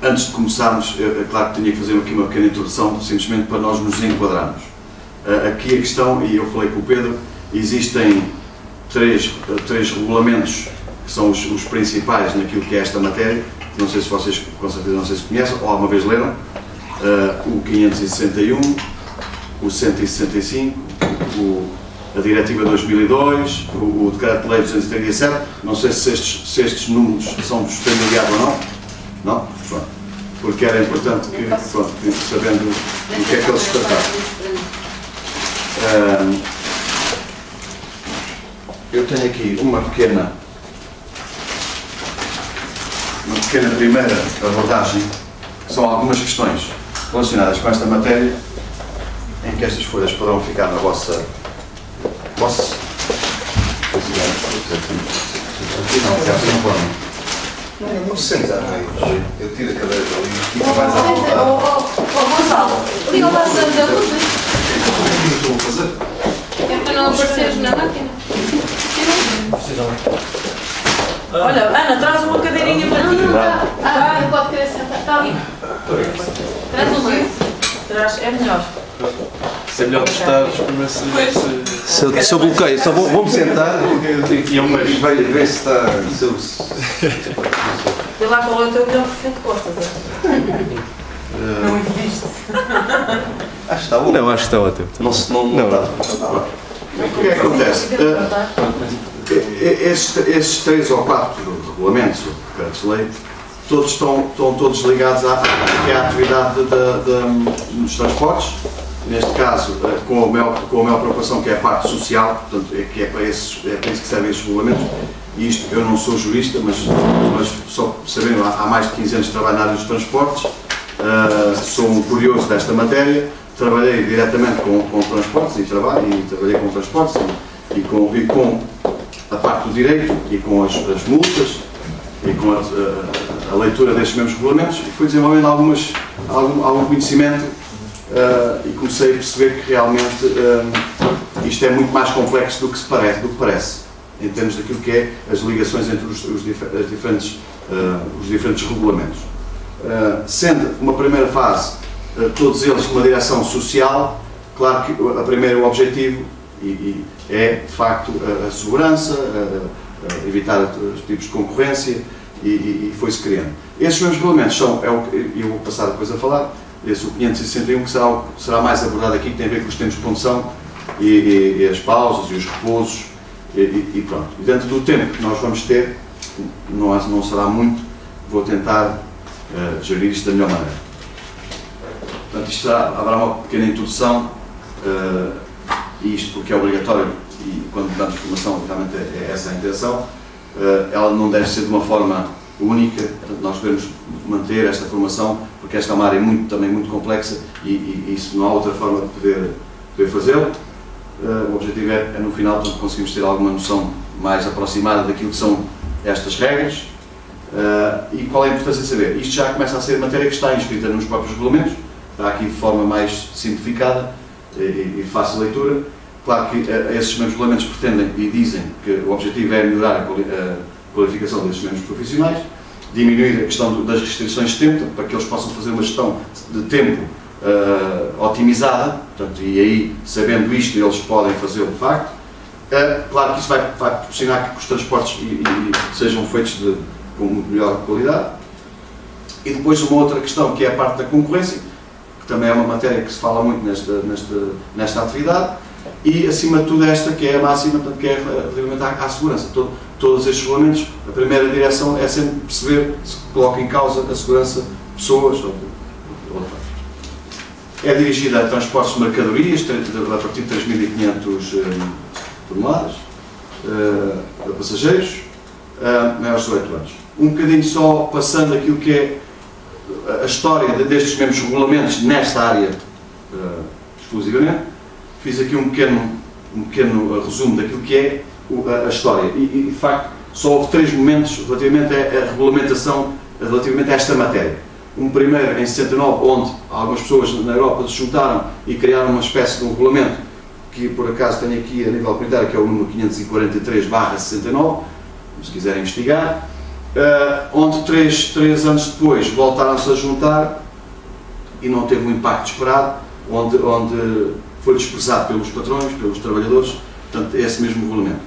Antes de começarmos, é claro que tinha que fazer aqui uma pequena introdução, simplesmente para nós nos enquadrarmos. Aqui a questão, e eu falei com o Pedro, existem três regulamentos que são os principais naquilo que é esta matéria. Não sei se vocês, com certeza, não sei se conhecem, ou alguma vez leram. O 561, o 165, a Diretiva 2002, o Decreto-Lei 237. Não sei se estes números são familiares ou não. Não? Pronto. Porque era importante que, pronto, sabendo o que é que eles se tratavam. Eu tenho aqui uma pequena primeira abordagem, que são algumas questões relacionadas com esta matéria, em que estas folhas poderão ficar na vossa... Posso? Não se sentar, eu tiro a cadeira dali e fico mais à vontade. Gonçalo, liga lá a luz. O que é que eu estou a fazer? É para não apareceres na máquina. Olha, Ana, traz uma cadeirinha para ti. Não pode querer sentar. Está ali. Traz um livro. Traz, é melhor. Se é melhor testar, primeiro Se eu bloqueio, só vou-me sentar e eu vai ver se está. Vê lá qual é o teu melhor perfil de costas. Não existe. Acho que está bom. Não, acho que está ótimo. Não está. O que é que acontece? Estes 3 ou 4 regulamentos, ou decretos-lei, todos estão todos ligados à atividade dos transportes. Neste caso, com a maior preocupação, que é a parte social, portanto, é para isso que servem estes regulamentos. E isto, eu não sou jurista, mas só sabendo, há mais de 15 anos que trabalho na área dos transportes, sou um curioso desta matéria, trabalhei diretamente com transportes e trabalhei com transportes e com a parte do direito e com as multas e com a leitura destes mesmos regulamentos, e fui desenvolvendo algum conhecimento. E comecei a perceber que realmente isto é muito mais complexo do que parece, em termos daquilo que é as ligações entre os diferentes regulamentos. Sendo uma primeira fase, todos eles numa direção social, claro que o primeiro objetivo é, de facto, a segurança, evitar os tipos de concorrência, e foi-se criando. Esses mesmos regulamentos são, e eu vou passar depois a falar, esse o 561, que será mais abordado aqui, que tem a ver com os tempos de condução e as pausas e os repousos e pronto. E dentro do tempo que nós vamos ter, não será muito, vou tentar gerir isto da melhor maneira. Portanto, haverá uma pequena introdução, e isto porque é obrigatório, e quando damos formação, realmente é essa a intenção. Ela não deve ser de uma forma única, portanto, nós devemos manter esta formação, porque esta é uma área também muito complexa e isso não há outra forma de poder fazê-lo. O objetivo é no final, portanto, conseguirmos ter alguma noção mais aproximada daquilo que são estas regras. E qual é a importância de saber? Isto já começa a ser matéria que está inscrita nos próprios regulamentos, está aqui de forma mais simplificada e fácil de leitura. Claro que esses mesmos regulamentos pretendem e dizem que o objetivo é melhorar a qualificação desses mesmos profissionais, diminuir a questão das restrições de tempo, para que eles possam fazer uma gestão de tempo otimizada, portanto, e aí, sabendo isto, eles podem fazê-lo de facto. Claro que isso vai proporcionar que os transportes sejam feitos com muito melhor qualidade. E depois uma outra questão, que é a parte da concorrência, que também é uma matéria que se fala muito nesta atividade, e acima de tudo esta, que é a máxima, portanto, que é relativamente à segurança. Todos estes regulamentos, a primeira direção é sempre perceber se coloca em causa a segurança de pessoas ou é dirigida a transportes de mercadorias a partir de 3.500 toneladas, a passageiros, maiores de 18 anos. Um bocadinho só passando aquilo que é a história destes mesmos regulamentos nesta área exclusivamente, fiz aqui um pequeno resumo daquilo que é a história e de facto só houve 3 momentos relativamente à regulamentação, relativamente a esta matéria. Um primeiro em 69, onde algumas pessoas na Europa se juntaram e criaram uma espécie de um regulamento que por acaso tenho aqui a nível comunitário, que é o número 543/69, se quiserem investigar, onde três anos depois voltaram-se a juntar e não teve o impacto esperado, onde foi desprezado pelos patrões, pelos trabalhadores, portanto, esse mesmo regulamento.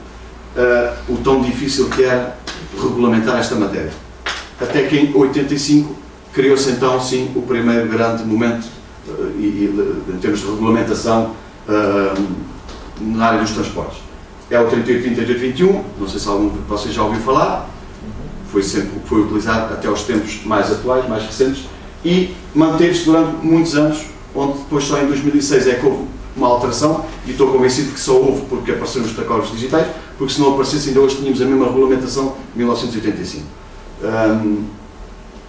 O tão difícil que era regulamentar esta matéria. Até que em 85 criou-se então, sim, o primeiro grande momento em termos de regulamentação na área dos transportes. É o 38-28-21, não sei se algum de vocês já ouviu falar, foi utilizado até aos tempos mais atuais, mais recentes, e manteve-se durante muitos anos, onde depois só em 2006 é que houve uma alteração, e estou convencido que só houve porque apareceram os tacógrafos digitais, porque se não aparecesse ainda hoje tínhamos a mesma regulamentação de 1985.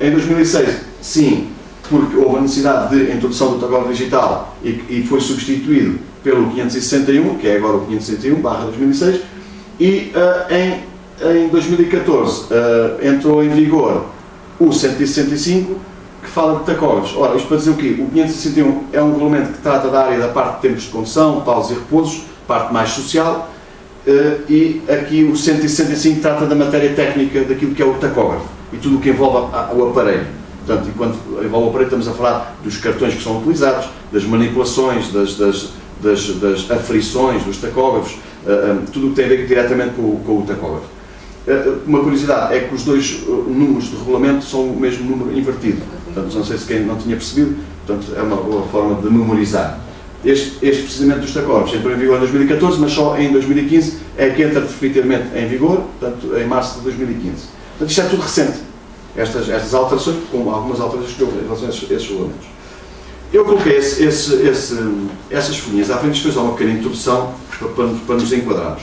Em 2006, sim, porque houve a necessidade de introdução do tacógrafo digital e foi substituído pelo 561, que é agora o 561/2006, e em 2014 entrou em vigor o 165, que fala de tacógrafos. Ora, isto para dizer o quê? O 561 é um regulamento que trata da área da parte de tempos de condução, pausas e repousos, parte mais social, e aqui o 165 trata da matéria técnica daquilo que é o tacógrafo e tudo o que envolve o aparelho. Portanto, enquanto envolve o aparelho, estamos a falar dos cartões que são utilizados, das manipulações, das aflições dos tacógrafos, tudo o que tem a ver diretamente com o tacógrafo. Uma curiosidade é que os dois números de regulamento são o mesmo número invertido. Portanto, não sei se quem não tinha percebido, portanto, é uma boa forma de memorizar. Este precisamente dos tacógrafos entrou em vigor em 2014, mas só em 2015 é que entra definitivamente em vigor, portanto, em março de 2015. Portanto, isto é tudo recente, estas alterações, com algumas alterações que houve em relação a esses regulamentos. Eu coloquei essas folhinhas à frente, isto foi só uma pequena introdução para nos enquadrarmos.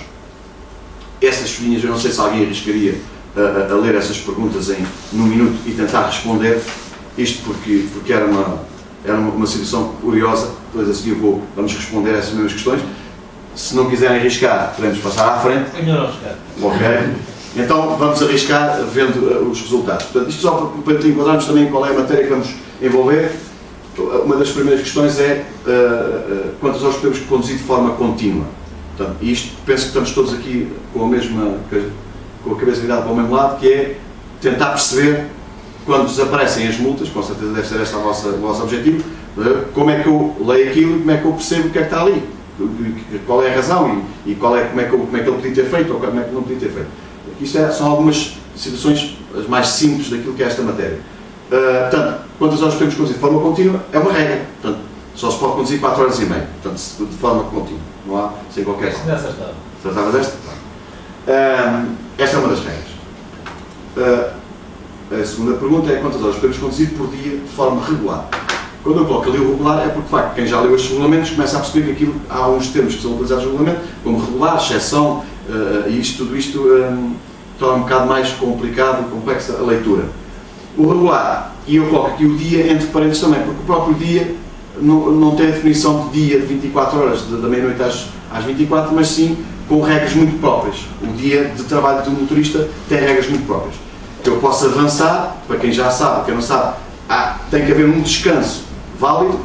Essas folhinhas, eu não sei se alguém arriscaria a ler essas perguntas num minuto e tentar responder, isto porque era uma situação curiosa, depois a seguir vamos responder a essas mesmas questões. Se não quiserem arriscar, podemos passar à frente. É melhor arriscar. Ok? Então vamos arriscar vendo os resultados. Portanto, isto só para enquadrarmos também qual é a matéria que vamos envolver. Uma das primeiras questões é quantas horas podemos conduzir de forma contínua. Portanto, isto, penso que estamos todos aqui com a cabeça virada para o mesmo lado, que é tentar perceber, quando desaparecem as multas, com certeza deve ser este o vosso objetivo, como é que eu leio aquilo e como é que eu percebo o que é que está ali, qual é a razão e como é que ele podia ter feito ou como é que não podia ter feito. Isto são algumas situações as mais simples daquilo que é esta matéria. Portanto, quantas horas podemos conduzir de forma contínua é uma regra. Portanto, só se pode conduzir 4 horas e meia, portanto, de forma contínua, não há, sem qualquer... Nessa estava. Tratava desta? Esta é uma das regras. A segunda pergunta é quantas horas podemos conduzir por dia de forma regular. Quando eu coloco ali o regular é porque, de facto, quem já leu estes regulamentos começa a perceber que há uns termos que são utilizados no regulamento, como regular, exceção, e tudo isto torna um bocado mais complicado e complexa a leitura. O regular, e eu coloco aqui o dia entre parênteses também, porque o próprio dia não tem a definição de dia de 24 horas, da meia-noite às 24, mas sim com regras muito próprias. O dia de trabalho do motorista tem regras muito próprias. Eu posso avançar, para quem já sabe, para quem não sabe, tem que haver um descanso válido,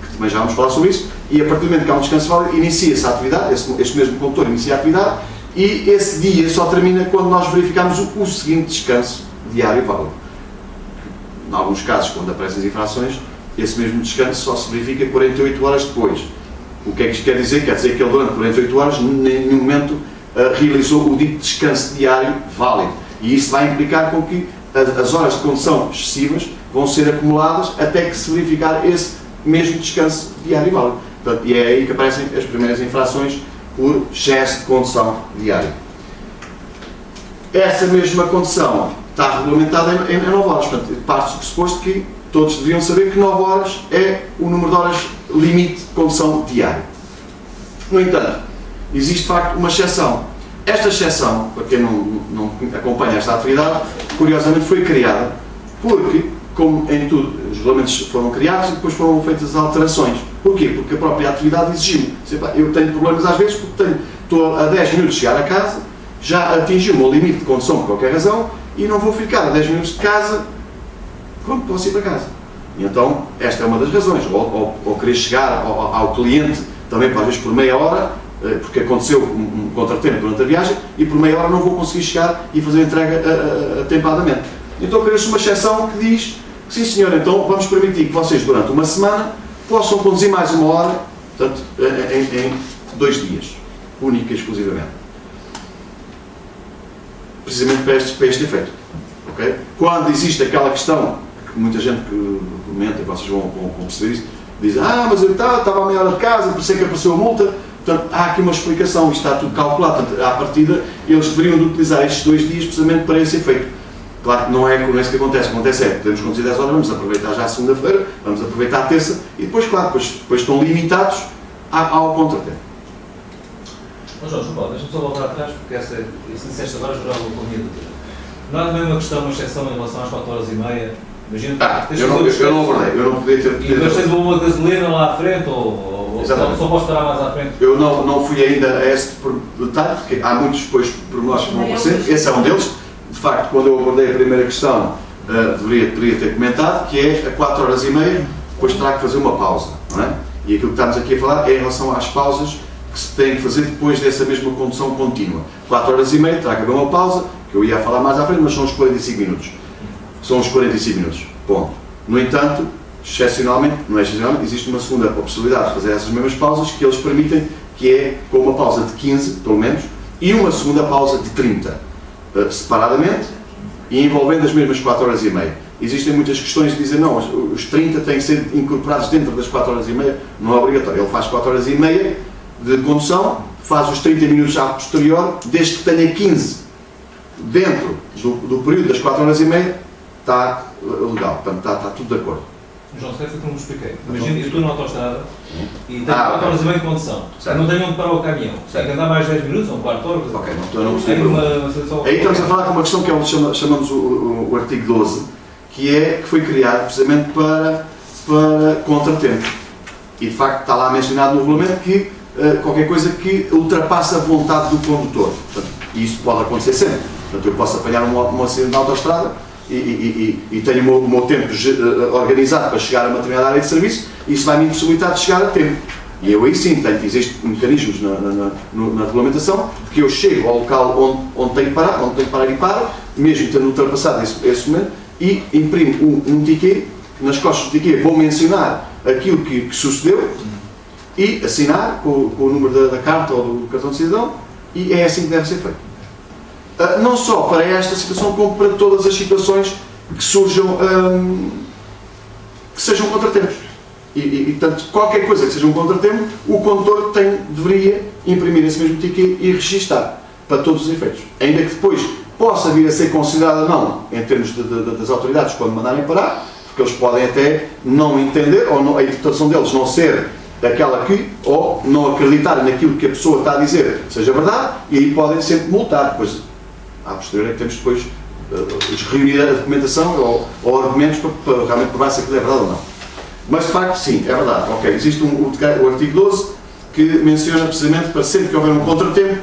que também já vamos falar sobre isso, e a partir do momento que há um descanso válido, inicia-se a atividade, este mesmo condutor inicia a atividade, e esse dia só termina quando nós verificamos o seguinte descanso diário válido. Em alguns casos, quando aparecem as infrações, esse mesmo descanso só se verifica 48 horas depois. O que é que isto quer dizer? Quer dizer que ele durante 48 horas, em nenhum momento, realizou o dito descanso diário válido. E isso vai implicar com que as horas de condução excessivas vão ser acumuladas até que se verificar esse mesmo descanso diário válido. Portanto, e é aí que aparecem as primeiras infrações por excesso de condução diária. Essa mesma condução está regulamentada em 9 horas. Portanto, parte do pressuposto que todos deviam saber que 9 horas é o número de horas limite de condução diária. No entanto, existe de facto uma exceção. Esta exceção, para quem não acompanha esta atividade, curiosamente foi criada porque, como em tudo, os regulamentos foram criados e depois foram feitas alterações. Porquê? Porque a própria atividade exigiu. Eu tenho problemas às vezes porque estou a 10 minutos de chegar a casa, já atingi o meu limite de condução por qualquer razão e não vou ficar a 10 minutos de casa quando posso ir para casa. E então, esta é uma das razões. Ou querer chegar ao cliente também, às vezes por meia hora, porque aconteceu um contratempo durante a viagem e por meia hora não vou conseguir chegar e fazer a entrega atempadamente. Então criou-se uma exceção que diz, sim senhor, então vamos permitir que vocês durante uma semana possam conduzir mais uma hora, portanto, em 2 dias, única e exclusivamente. Precisamente para este efeito. Okay? Quando existe aquela questão, que muita gente comenta, e vocês vão perceber isso, diz, mas eu estava a meia hora de casa, por isso é que apareceu a multa. Portanto, há aqui uma explicação, isto está tudo calculado. Portanto, à partida, eles deveriam de utilizar estes 2 dias precisamente para esse efeito. Claro que não é isso que acontece. O que acontece é que podemos conduzir 10 horas, vamos aproveitar já a segunda-feira, vamos aproveitar a terça, e depois, claro, depois estão limitados ao contratempo. João, deixa-me só voltar atrás, porque isso disseste agora, jurava com a minha dúvida. Não há também uma questão, uma exceção em relação às 4h30? Imagina, eu não abordei, eu não podia ter... E depois tens uma gasolina lá à frente, ou só posso parar mais à frente? Eu não fui ainda a esse detalhe, porque há muitos depois pormenores que vão aparecer, esse é um deles. De facto, quando eu abordei a primeira questão, teria ter comentado, que é a 4h30, depois terá que fazer uma pausa, não é? E aquilo que estamos aqui a falar é em relação às pausas que se têm que fazer depois dessa mesma condução contínua. 4h30, terá que haver uma pausa, que eu ia falar mais à frente, mas são os 45 minutos. São os 45 minutos, ponto. No entanto, excepcionalmente, não é excepcionalmente, existe uma segunda possibilidade de fazer essas mesmas pausas que eles permitem, que é com uma pausa de 15, pelo menos, e uma segunda pausa de 30, separadamente, e envolvendo as mesmas 4h30. Existem muitas questões que dizem, não, os 30 têm que ser incorporados dentro das 4h30, não é obrigatório. Ele faz 4h30 de condução, faz os 30 minutos a posterior, desde que tenha 15 dentro do período das 4h30, está legal, portanto está tudo de acordo. João, se calhar que não me expliquei. Imagina, eu estou na autoestrada e tenho 4h30 de condução. Não tenho onde parar o caminhão. Tenho que andar mais 10 minutos, ou um quarto de hora. Ok, não percebi. Aí estamos a falar de uma questão que é o que chamamos o artigo 12, que foi criado precisamente para contratempo. E de facto está lá mencionado no regulamento que qualquer coisa que ultrapassa a vontade do condutor. Portanto, e isso pode acontecer sempre. Portanto, eu posso apanhar um acidente na autoestrada e tenho o meu tempo organizado para chegar a uma determinada área de serviço e isso vai me impossibilitar de chegar a tempo. E eu aí sim, existem mecanismos na regulamentação que eu chego ao local onde tenho que parar e paro, mesmo tendo ultrapassado esse momento, e imprimo um ticket, nas costas do ticket vou mencionar aquilo que sucedeu e assinar com o número da carta ou do cartão de cidadão, e é assim que deve ser feito. Não só para esta situação, como para todas as situações que surjam, que sejam contratempos. E portanto, qualquer coisa que seja um contratempo, o condutor deveria imprimir esse mesmo ticket e registar, para todos os efeitos. Ainda que depois possa vir a ser considerado ou não, em termos das autoridades, quando mandarem parar, porque eles podem até não entender, ou não, a interpretação deles não ser daquela que, ou não acreditarem naquilo que a pessoa está a dizer seja verdade, e aí podem sempre multar. Depois, à posterior é que temos depois reunir a documentação ou argumentos para realmente provar se aquilo é verdade ou não. Mas de facto, sim, é verdade. Ok, existe o artigo 12 que menciona precisamente para sempre que houver um contratempo,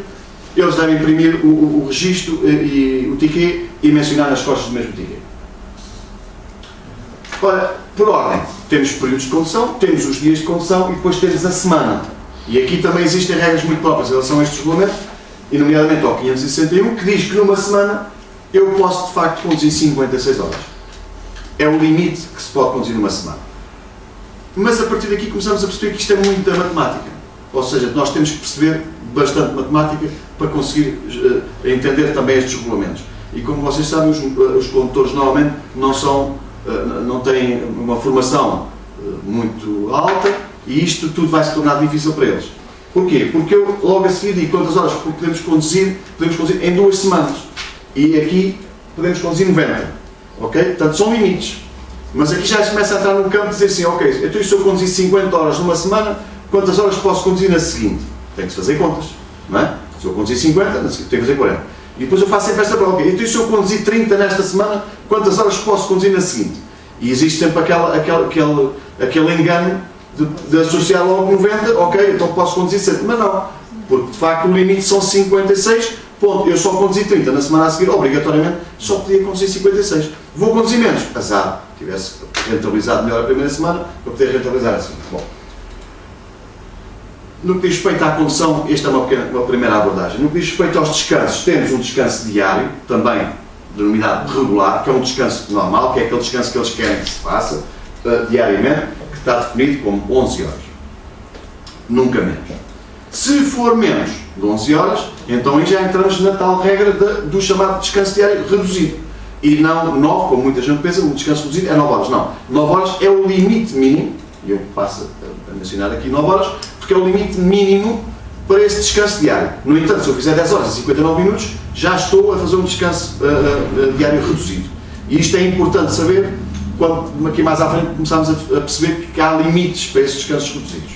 eles devem imprimir o registro e o ticket e mencionar nas costas do mesmo ticket. Ora, por ordem, temos períodos de condução, temos os dias de condução e depois temos a semana. E aqui também existem regras muito próprias em relação a estes regulamentos, e nomeadamente ao 561, que diz que numa semana eu posso de facto conduzir 56 horas. É o limite que se pode conduzir numa semana. Mas a partir daqui começamos a perceber que isto é muito da matemática. Ou seja, nós temos que perceber bastante matemática para conseguir entender também estes regulamentos. E como vocês sabem, os condutores normalmente não têm uma formação muito alta e isto tudo vai se tornar difícil para eles. Porquê? Porque eu logo a seguir digo quantas horas podemos conduzir em 2 semanas. E aqui podemos conduzir 90. Ok? Portanto, são limites. Mas aqui já se começa a entrar num campo de dizer assim, ok, então se eu conduzir 50 horas numa semana, quantas horas posso conduzir na seguinte? Tem que se fazer contas, não é? Se eu conduzir 50, na seguinte tenho que fazer 40. E depois eu faço sempre esta prova, ok, então se eu conduzir 30 nesta semana, quantas horas posso conduzir na seguinte? E existe sempre aquele engano de associar logo 90, ok, então posso conduzir 100, mas não, porque de facto o limite são 56, ponto, eu só conduzi 30, na semana a seguir, obrigatoriamente, só podia conduzir 56. Vou conduzir menos, azar, tivesse rentabilizado melhor a primeira semana, para poder rentabilizar assim. Bom. No que diz respeito à condução, esta é uma primeira abordagem. No que diz respeito aos descansos, temos um descanso diário, também denominado regular, que é um descanso normal, que é aquele descanso que eles querem que se faça diariamente, que está definido como 11 horas. Nunca menos. Se for menos de 11 horas, então aí já entramos na tal regra do chamado descanso diário reduzido. E não 9, como muita gente pensa, o descanso reduzido é 9 horas. Não. 9 horas é o limite mínimo, e eu passo a mencionar aqui 9 horas, porque é o limite mínimo para esse descanso diário. No entanto, se eu fizer 10 horas e 59 minutos, já estou a fazer um descanso diário reduzido. E isto é importante saber quando aqui mais à frente começamos a perceber que há limites para esses descansos reduzidos.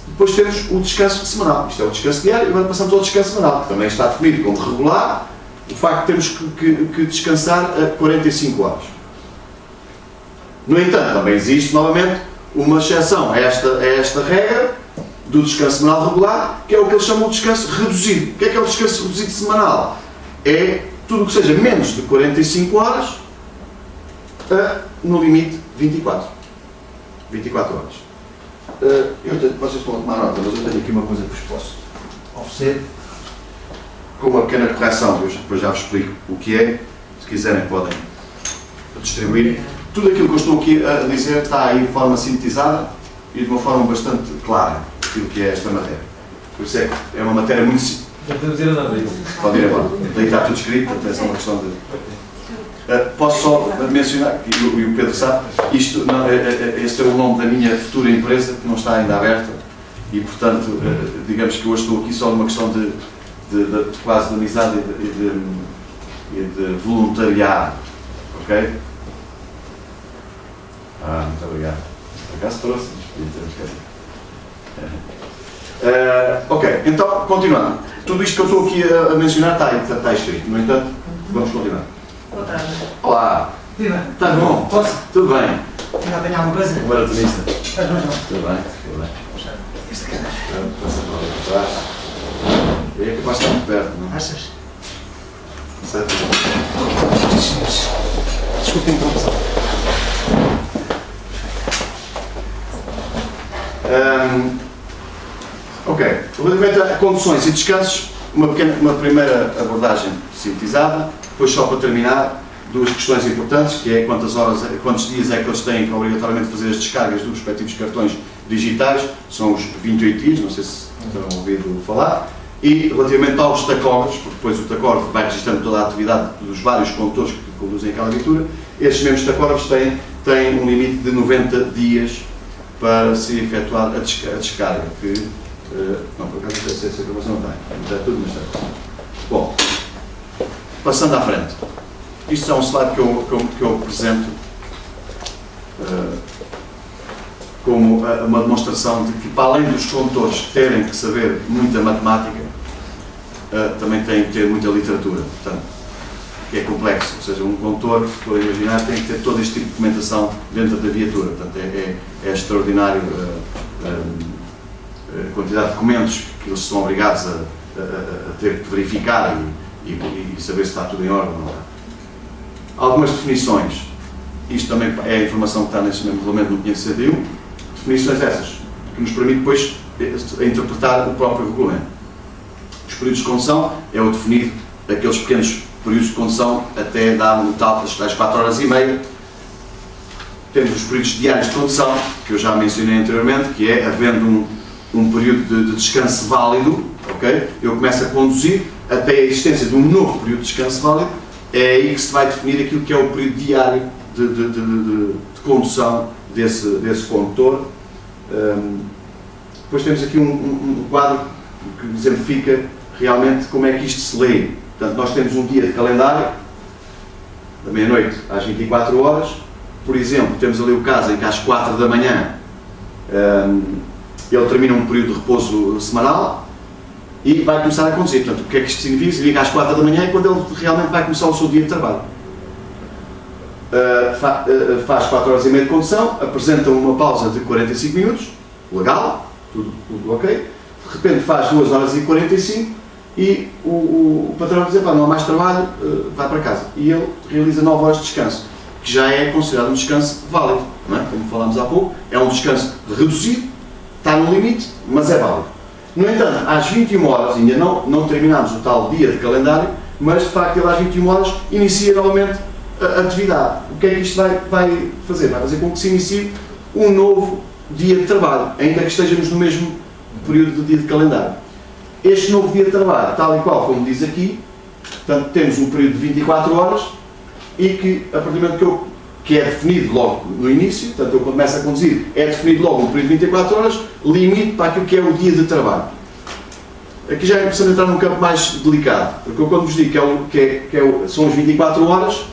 Depois temos o descanso semanal. Isto é o descanso diário e agora passamos ao descanso semanal, que também está definido como regular, o facto de termos que descansar a 45 horas. No entanto, também existe, novamente, uma exceção a esta regra do descanso semanal regular, que é o que eles chamam de descanso reduzido. O que é o descanso reduzido semanal? É tudo o que seja menos de 45 horas, no limite 24 horas. Vocês estão a tomar nota, mas eu tenho aqui uma coisa que vos posso oferecer, com uma pequena correção, eu depois já vos explico o que é, se quiserem podem distribuir. Tudo aquilo que eu estou aqui a dizer está aí de forma sintetizada e de uma forma bastante clara, aquilo que é esta matéria. Por isso é uma matéria muito simples. Já podemos ir a nada. Pode ir agora. Daí está tudo escrito, portanto é só uma questão de... Posso só mencionar, e o Pedro sabe, este é o nome da minha futura empresa, que não está ainda aberta, e portanto, digamos que hoje estou aqui só numa questão de quase de amizade e de voluntariado, ok? Muito obrigado. Por acaso trouxe, ok, então, continuando. Tudo isto que eu estou aqui a mencionar está escrito, no entanto, vamos continuar. Boa tarde. Olá, Viva! estás bom? Posso? Tudo bem? Já tenho alguma coisa? Maratonista. Estás bom, João? Tudo bem, tudo bem. Esta cara. Passa para ali para trás. É capaz de estar muito perto, não é? Achas? Certo? Desculpem a interrupção. Ok, relativamente a conduções e descansos, uma primeira abordagem sintetizada, depois só para terminar, duas questões importantes, que é quantos dias é que eles têm que obrigatoriamente fazer as descargas dos respectivos cartões digitais, são os 28 dias, não sei se terão ouvido falar, e relativamente aos tacógrafos, porque depois o tacógrafo vai registrando toda a atividade dos vários condutores que conduzem aquela viatura, esses mesmos tacógrafos têm um limite de 90 dias para se efetuar a descarga, que, não, por acaso essa informação não tem, é tudo, mas tem. Bom, passando à frente, isto é um slide que eu apresento como uma demonstração de que, para além dos condutores terem que saber muita matemática, também têm que ter muita literatura, portanto, que é complexo, ou seja, um condutor, se for imaginar, tem que ter todo este tipo de documentação dentro da viatura, portanto, é extraordinário a quantidade de documentos que eles são obrigados a ter que verificar e saber se está tudo em ordem ou não. Algumas definições, isto também é a informação que está neste mesmo regulamento no 561, definições essas, que nos permite depois interpretar o próprio regulamento. Os períodos de condução é o definido daqueles pequenos períodos de condução até dar um total das 4 horas e meia. Temos os períodos diários de condução, que eu já mencionei anteriormente, que é havendo um período de descanso válido, ok? Eu começo a conduzir até a existência de um novo período de descanso válido, é aí que se vai definir aquilo que é o período diário de condução desse condutor. Depois temos aqui um quadro que exemplifica realmente como é que isto se lê. Portanto, nós temos um dia de calendário, da meia-noite às 24 horas. Por exemplo, temos ali o caso em que às 4 da manhã ele termina um período de repouso semanal e vai começar a conduzir. Portanto, o que é que isto significa? Significa que às 4 da manhã é quando ele realmente vai começar o seu dia de trabalho. Faz 4 horas e meia de condução, apresenta uma pausa de 45 minutos, legal, tudo ok. De repente faz 2 horas e 45 e o patrão diz, não há mais trabalho, vai para casa. E ele realiza 9 horas de descanso, que já é considerado um descanso válido, não é? Como falámos há pouco, é um descanso reduzido, está no limite, mas é válido. No entanto, às 21 horas, ainda não terminámos o tal dia de calendário, mas de facto ele às 21 horas inicia novamente a atividade. O que é que isto vai fazer? Vai fazer com que se inicie um novo dia de trabalho, ainda que estejamos no mesmo período do dia de calendário. Este novo dia de trabalho, tal e qual como diz aqui, portanto, temos um período de 24 horas e que, a partir do momento que é definido logo no início, portanto, eu quando começo a conduzir, é definido logo um período de 24 horas, limite para aquilo que é o dia de trabalho. Aqui já é começando a entrar num campo mais delicado, porque eu quando vos digo são as 24 horas,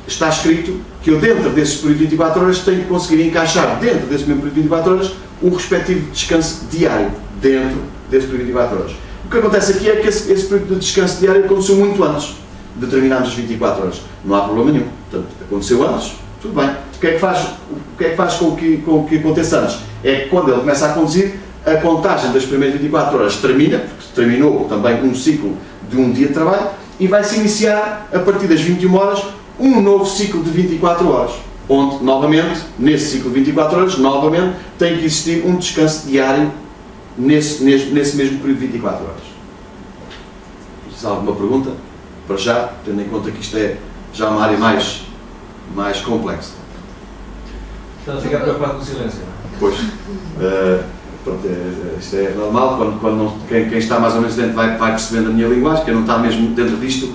está escrito que eu dentro desses período de 24 horas tenho que conseguir encaixar dentro desse mesmo período de 24 horas o respectivo descanso diário dentro desse período de 24 horas. O que acontece aqui é que esse período de descanso diário aconteceu muito antes de terminarmos as 24 horas. Não há problema nenhum. Portanto, aconteceu antes, tudo bem. O que é que faz com que aconteça antes? É que quando ele começa a conduzir, a contagem das primeiras 24 horas termina, porque terminou também um ciclo de um dia de trabalho, e vai-se iniciar, a partir das 21 horas, um novo ciclo de 24 horas, onde, novamente, nesse ciclo de 24 horas, novamente, tem que existir um descanso diário nesse mesmo período de 24 horas. Se há alguma pergunta, para já, tendo em conta que isto é já uma área mais complexa. Então fica preocupado com o silêncio. Pois, pronto, isto é normal, quem está mais ou menos dentro vai percebendo a minha linguagem, quem não está mesmo dentro disto,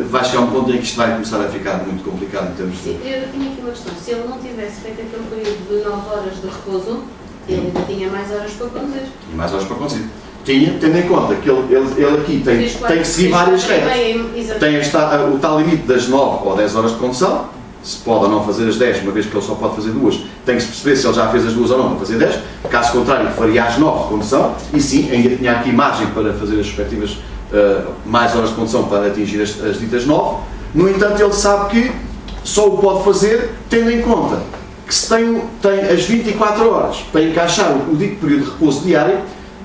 vai chegar a um ponto em que isto vai começar a ficar muito complicado em termos de... Sim, eu tinha aqui uma questão. Se ele não tivesse feito aquele período de 9 horas de repouso, ele ainda tinha mais horas para conduzir. E mais horas para conduzir. Tinha, tendo em conta que ele aqui tem que seguir várias regras. Tem o tal limite das 9 ou 10 horas de condução, se pode ou não fazer as 10, uma vez que ele só pode fazer 2, tem que se perceber se ele já fez as 2 ou não para fazer 10, caso contrário faria as 9 de condução, e sim, ainda tinha aqui margem para fazer as respectivas mais horas de condução para atingir as ditas 9, no entanto ele sabe que só o pode fazer tendo em conta que se tem as 24 horas para encaixar o dito período de repouso diário,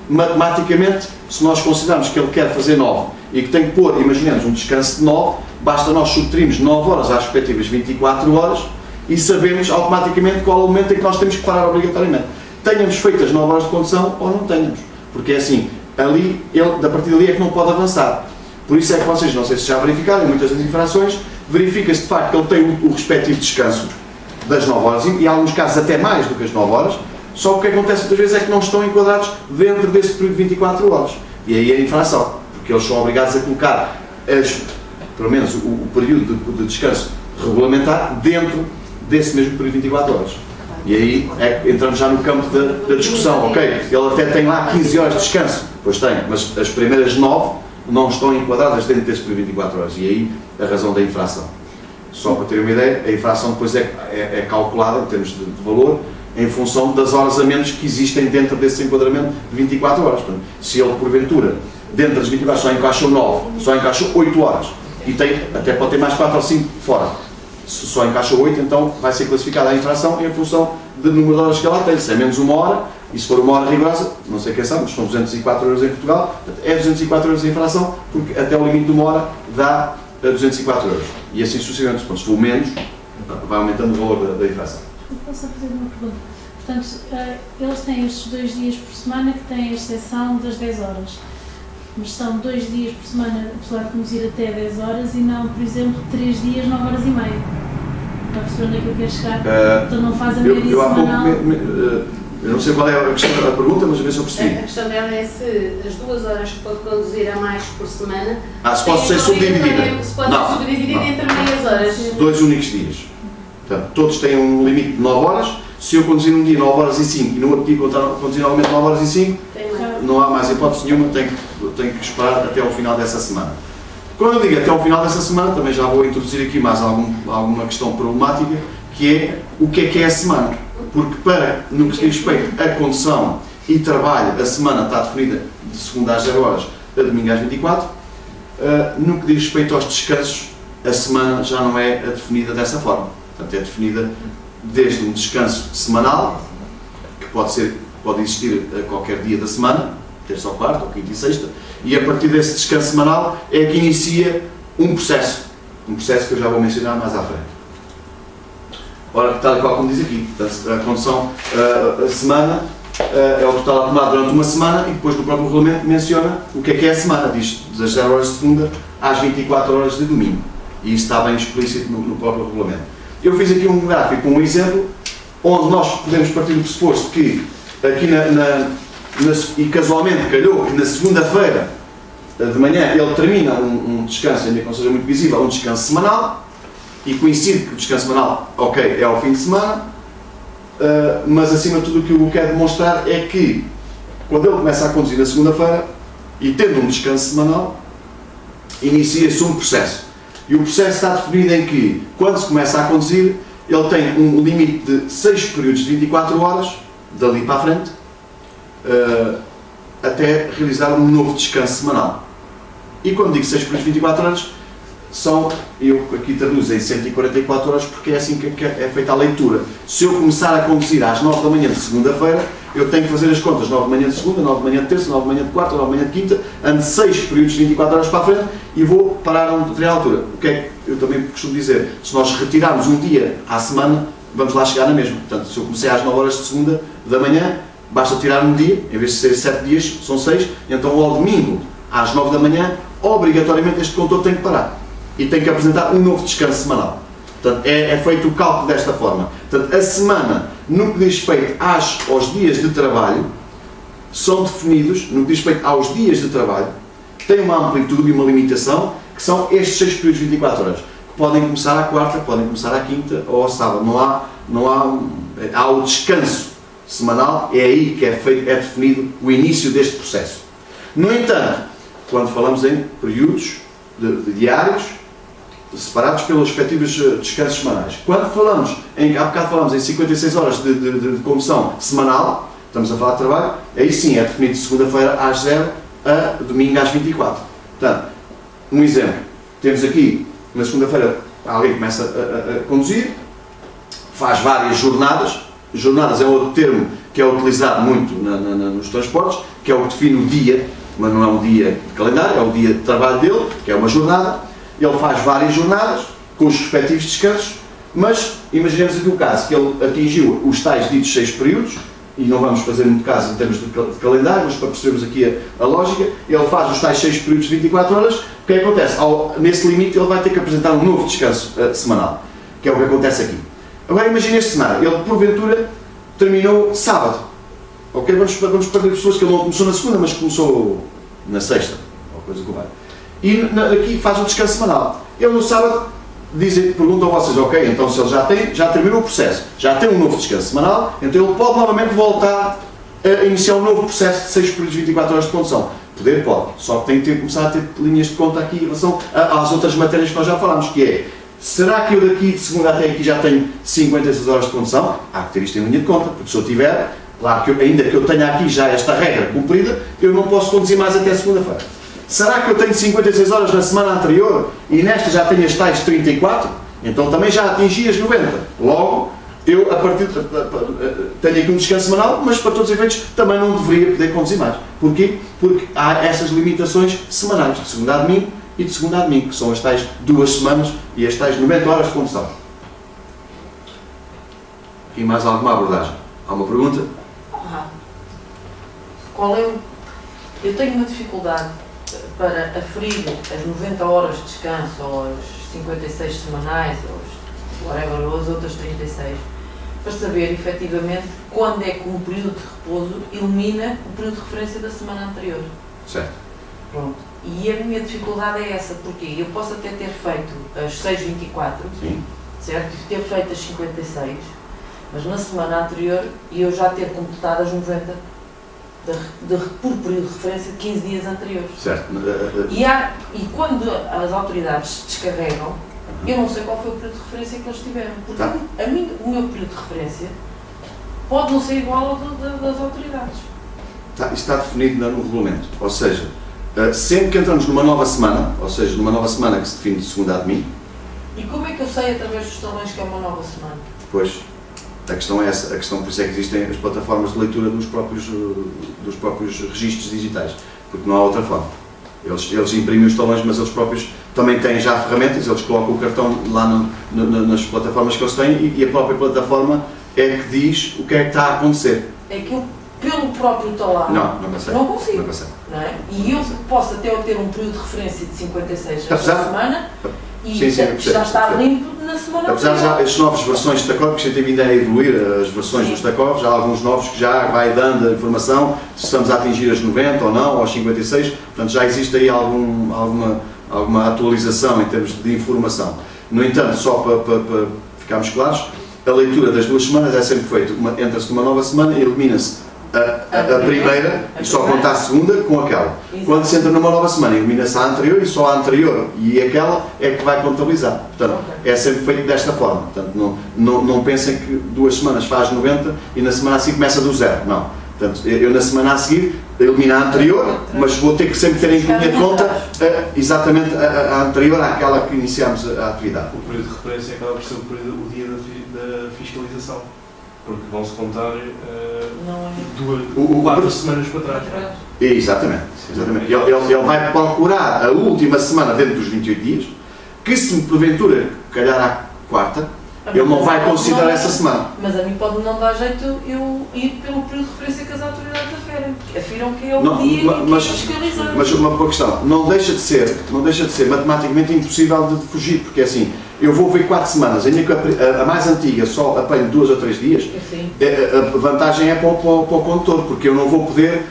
matematicamente, se nós considerarmos que ele quer fazer 9 e que tem que pôr, imaginemos, um descanso de 9, basta nós subtrairmos 9 horas às respectivas 24 horas e sabemos automaticamente qual é o momento em que nós temos que parar obrigatoriamente. Tenhamos feito as 9 horas de condução ou não tenhamos. Porque é assim, ali, a partir dali é que não pode avançar. Por isso é que vocês, não sei se já verificaram, em muitas das infrações, verifica-se de facto que ele tem o respectivo descanso das 9 horas e em alguns casos até mais do que as 9 horas, só que o que acontece muitas vezes é que não estão enquadrados dentro desse período de 24 horas. E aí é a infração, porque eles são obrigados a colocar, pelo menos, o período de descanso regulamentar dentro desse mesmo período de 24 horas. E aí entramos já no campo da discussão, ok? Ele até tem lá 15 horas de descanso, pois tem, mas as primeiras 9 não estão enquadradas dentro desse período de 24 horas. E aí a razão da infração. Só para ter uma ideia, a infração depois é calculada em termos de valor, em função das horas a menos que existem dentro desse enquadramento de 24 horas. Portanto, se ele, porventura, dentro das 24 horas só encaixou 9, só encaixou 8 horas, e até pode ter mais 4 ou 5 fora, se só encaixou 8, então vai ser classificada a infração em função do número de horas que ela tem. Se é menos 1 hora, e se for 1 hora rigorosa, não sei quem sabe, mas são 204 euros em Portugal, é 204 euros de infração, porque até o limite de 1 hora dá 204 euros. E assim sucessivamente, se for menos, vai aumentando o valor da infração. Posso fazer uma pergunta? Portanto, eles têm estes 2 dias por semana que têm a exceção das 10 horas. Mas são 2 dias por semana a pessoa a conduzir até 10 horas e não, por exemplo, 3 dias, 9 horas e meia. Para perceber onde é que eu quero chegar? Então não faz a maioria semanal. Eu não sei qual é a questão da pergunta, mas a ver se eu percebi. A questão dela é se as 2 horas que pode conduzir a mais por semana... se pode ser subdividida. Se pode ser subdividida entre meias horas. 2 únicos dias. Portanto, todos têm um limite de 9 horas. Se eu conduzir num dia 9 horas e 5 e no outro dia conduzir novamente 9 horas e 5, não há mais hipótese nenhuma, tenho que esperar até ao final dessa semana. Quando eu digo até ao final dessa semana, também já vou introduzir aqui mais alguma questão problemática, que é o que é a semana. Porque no que diz respeito à condução e trabalho, a semana está definida de segunda às 0 horas a domingo às 24. No que diz respeito aos descansos, a semana já não é definida dessa forma. Portanto, é definida desde um descanso semanal, que pode existir a qualquer dia da semana, terça ou quarta, ou quinta e sexta, e a partir desse descanso semanal é que inicia um processo que eu já vou mencionar mais à frente. Ora, tal e qual como diz aqui, a condução, a semana é o total acumulado durante uma semana e depois no próprio regulamento menciona o que é a semana, diz das 0 horas de segunda às 24 horas de domingo. E isso está bem explícito no próprio regulamento. Eu fiz aqui um gráfico, um exemplo, onde nós podemos partir do pressuposto que aqui e casualmente calhou que na segunda-feira de manhã ele termina um descanso, ainda que não seja muito visível, um descanso semanal, e coincide que o descanso semanal, ok, é ao fim de semana, mas acima de tudo o que eu quero demonstrar é que quando ele começa a conduzir na segunda-feira e tendo um descanso semanal, inicia-se um processo. E o processo está definido em que, quando se começa a conduzir, ele tem um limite de 6 períodos de 24 horas, dali para a frente, até realizar um novo descanso semanal. E quando digo 6 períodos de 24 horas, eu aqui traduzo em 144 horas porque é assim que é feita a leitura. Se eu começar a conduzir às 9 da manhã de segunda-feira, eu tenho que fazer as contas 9 da manhã de segunda, 9 da manhã de terça, 9 da manhã de quarta, 9 da manhã de quinta, ando 6 períodos de 24 horas para a frente e vou parar a uma determinada altura. O que é que eu também costumo dizer? Se nós retirarmos um dia à semana, vamos lá chegar na mesma. Portanto, se eu comecei às 9 horas de segunda da manhã, basta tirar um dia, em vez de ser 7 dias, são 6, então ao domingo, às 9 da manhã, obrigatoriamente este condutor tem que parar. E tem que apresentar um novo descanso semanal. Portanto, é feito o cálculo desta forma. Portanto, a semana, no que diz respeito aos dias de trabalho, são definidos, no que diz respeito aos dias de trabalho, tem uma amplitude e uma limitação, que são estes 6 períodos de 24 horas, que podem começar à quarta, podem começar à quinta ou ao sábado. Há o descanso semanal, é aí que é definido o início deste processo. No entanto, quando falamos em períodos diários, separados pelos respectivos descansos semanais. Quando falamos, há bocado falamos em 56 horas de condução semanal, estamos a falar de trabalho, aí sim é definido de segunda-feira às 0 a domingo às 24. Portanto, um exemplo, temos aqui, na segunda-feira, alguém começa a conduzir, faz várias jornadas é outro termo que é utilizado muito nos transportes, que é o que define o dia, mas não é um dia de calendário, é o dia de trabalho dele, que é uma jornada. Ele faz várias jornadas, com os respectivos descansos, mas imaginemos aqui o caso, que ele atingiu os tais ditos 6 períodos, e não vamos fazer muito caso em termos de calendário, mas para percebermos aqui a lógica, ele faz os tais 6 períodos de 24 horas, o que é que acontece? Nesse limite ele vai ter que apresentar um novo descanso semanal, que é o que acontece aqui. Agora imagine este cenário, ele porventura terminou sábado, ok? Vamos perder pessoas que ele não começou na segunda, mas começou na sexta, ou coisa que vai. E aqui faz o descanso semanal. Ele no sábado perguntam a vocês, ok, então se ele já terminou o processo, já tem um novo descanso semanal, então ele pode novamente voltar a iniciar um novo processo de 6 períodos de 24 horas de condução. Poder pode, só que tem que começar a ter linhas de conta aqui em relação às outras matérias que nós já falámos, que é, será que eu daqui de segunda até aqui já tenho 56 horas de condução? Há que ter isto em linha de conta, porque se eu tiver, claro que ainda que eu tenha aqui já esta regra cumprida, eu não posso conduzir mais até segunda-feira. Será que eu tenho 56 horas na semana anterior e nesta já tenho as tais 34? Então também já atingi as 90. Logo, eu tenho aqui um descanso semanal, mas para todos os efeitos também não deveria poder conduzir mais. Porquê? Porque há essas limitações semanais, de segunda a domingo e de segunda a domingo, que são as tais 2 semanas e as tais 90 horas de condução. E mais alguma abordagem? Há uma pergunta? Eu tenho uma dificuldade para aferir as 90 horas de descanso, ou as 56 semanais, ou as outras 36, para saber efetivamente quando é que um período de repouso elimina o período de referência da semana anterior. Certo. Pronto. E a minha dificuldade é essa, porque eu posso até ter feito as 6,24, sim, certo? E ter feito as 56, mas na semana anterior eu já ter completado as 90 por período de referência de 15 dias anteriores. Certo. E quando as autoridades descarregam, eu não sei qual foi o período de referência que eles tiveram. Porque o meu período de referência pode não ser igual ao das autoridades. Isto está definido no regulamento. Ou seja, sempre que entramos numa nova semana, ou seja, numa nova semana que se define de segunda a domingo. E como é que eu sei através dos talões que é uma nova semana? Pois. A questão é essa, por isso é que existem as plataformas de leitura dos próprios registros digitais, porque não há outra forma. Eles imprimem os talões, mas eles próprios também têm já ferramentas, eles colocam o cartão lá nas plataformas que eles têm e a própria plataforma é que diz o que é que está a acontecer. É que eu pelo próprio talar, Não consegue. não consigo. Não consegue. Não é? E eu posso até ter um período de referência de 56 esta Apesar- semana e Sim, já percebo. está limpo na semana Apesar de já anterior. as novas versões de Tacov, que a gente tem vindo a evoluir, as versões Sim. dos Tacov, já há alguns novos que já vai dando a informação se estamos a atingir as 90 ou não, ou as 56, portanto já existe aí alguma atualização em termos de informação. No entanto, só para ficarmos claros, a leitura das 2 semanas é sempre feita, entra-se numa nova semana e elimina-se a primeira e só conta a segunda com aquela. Exato. Quando se entra numa nova semana, elimina-se a anterior e só a anterior e aquela é que vai contabilizar. Portanto, é sempre feito desta forma. Portanto, não pensem que 2 semanas faz 90 e na semana a seguir começa do zero. Não. Portanto, eu na semana a seguir elimino a anterior, mas vou ter que sempre ter em linha de conta exatamente a anterior àquela que iniciámos a atividade. O período de referência acaba por ser o dia da fiscalização, porque vão-se contar Não é. 4 semanas para trás. Exatamente. Ele vai procurar a última semana dentro dos 28 dias, que se porventura calhar à quarta, ele não vai considerar essa semana. Mas a mim pode não dar jeito eu ir pelo período de referência que as autoridades aferem. Afiram que é o Não, dia mas- que é fiscalizado. Mas uma boa questão, não deixa de ser matematicamente impossível de fugir, porque é assim, eu vou ver 4 semanas, ainda que a mais antiga só apanho 2 ou 3 dias, Sim. a vantagem é para o condutor, porque eu não vou poder,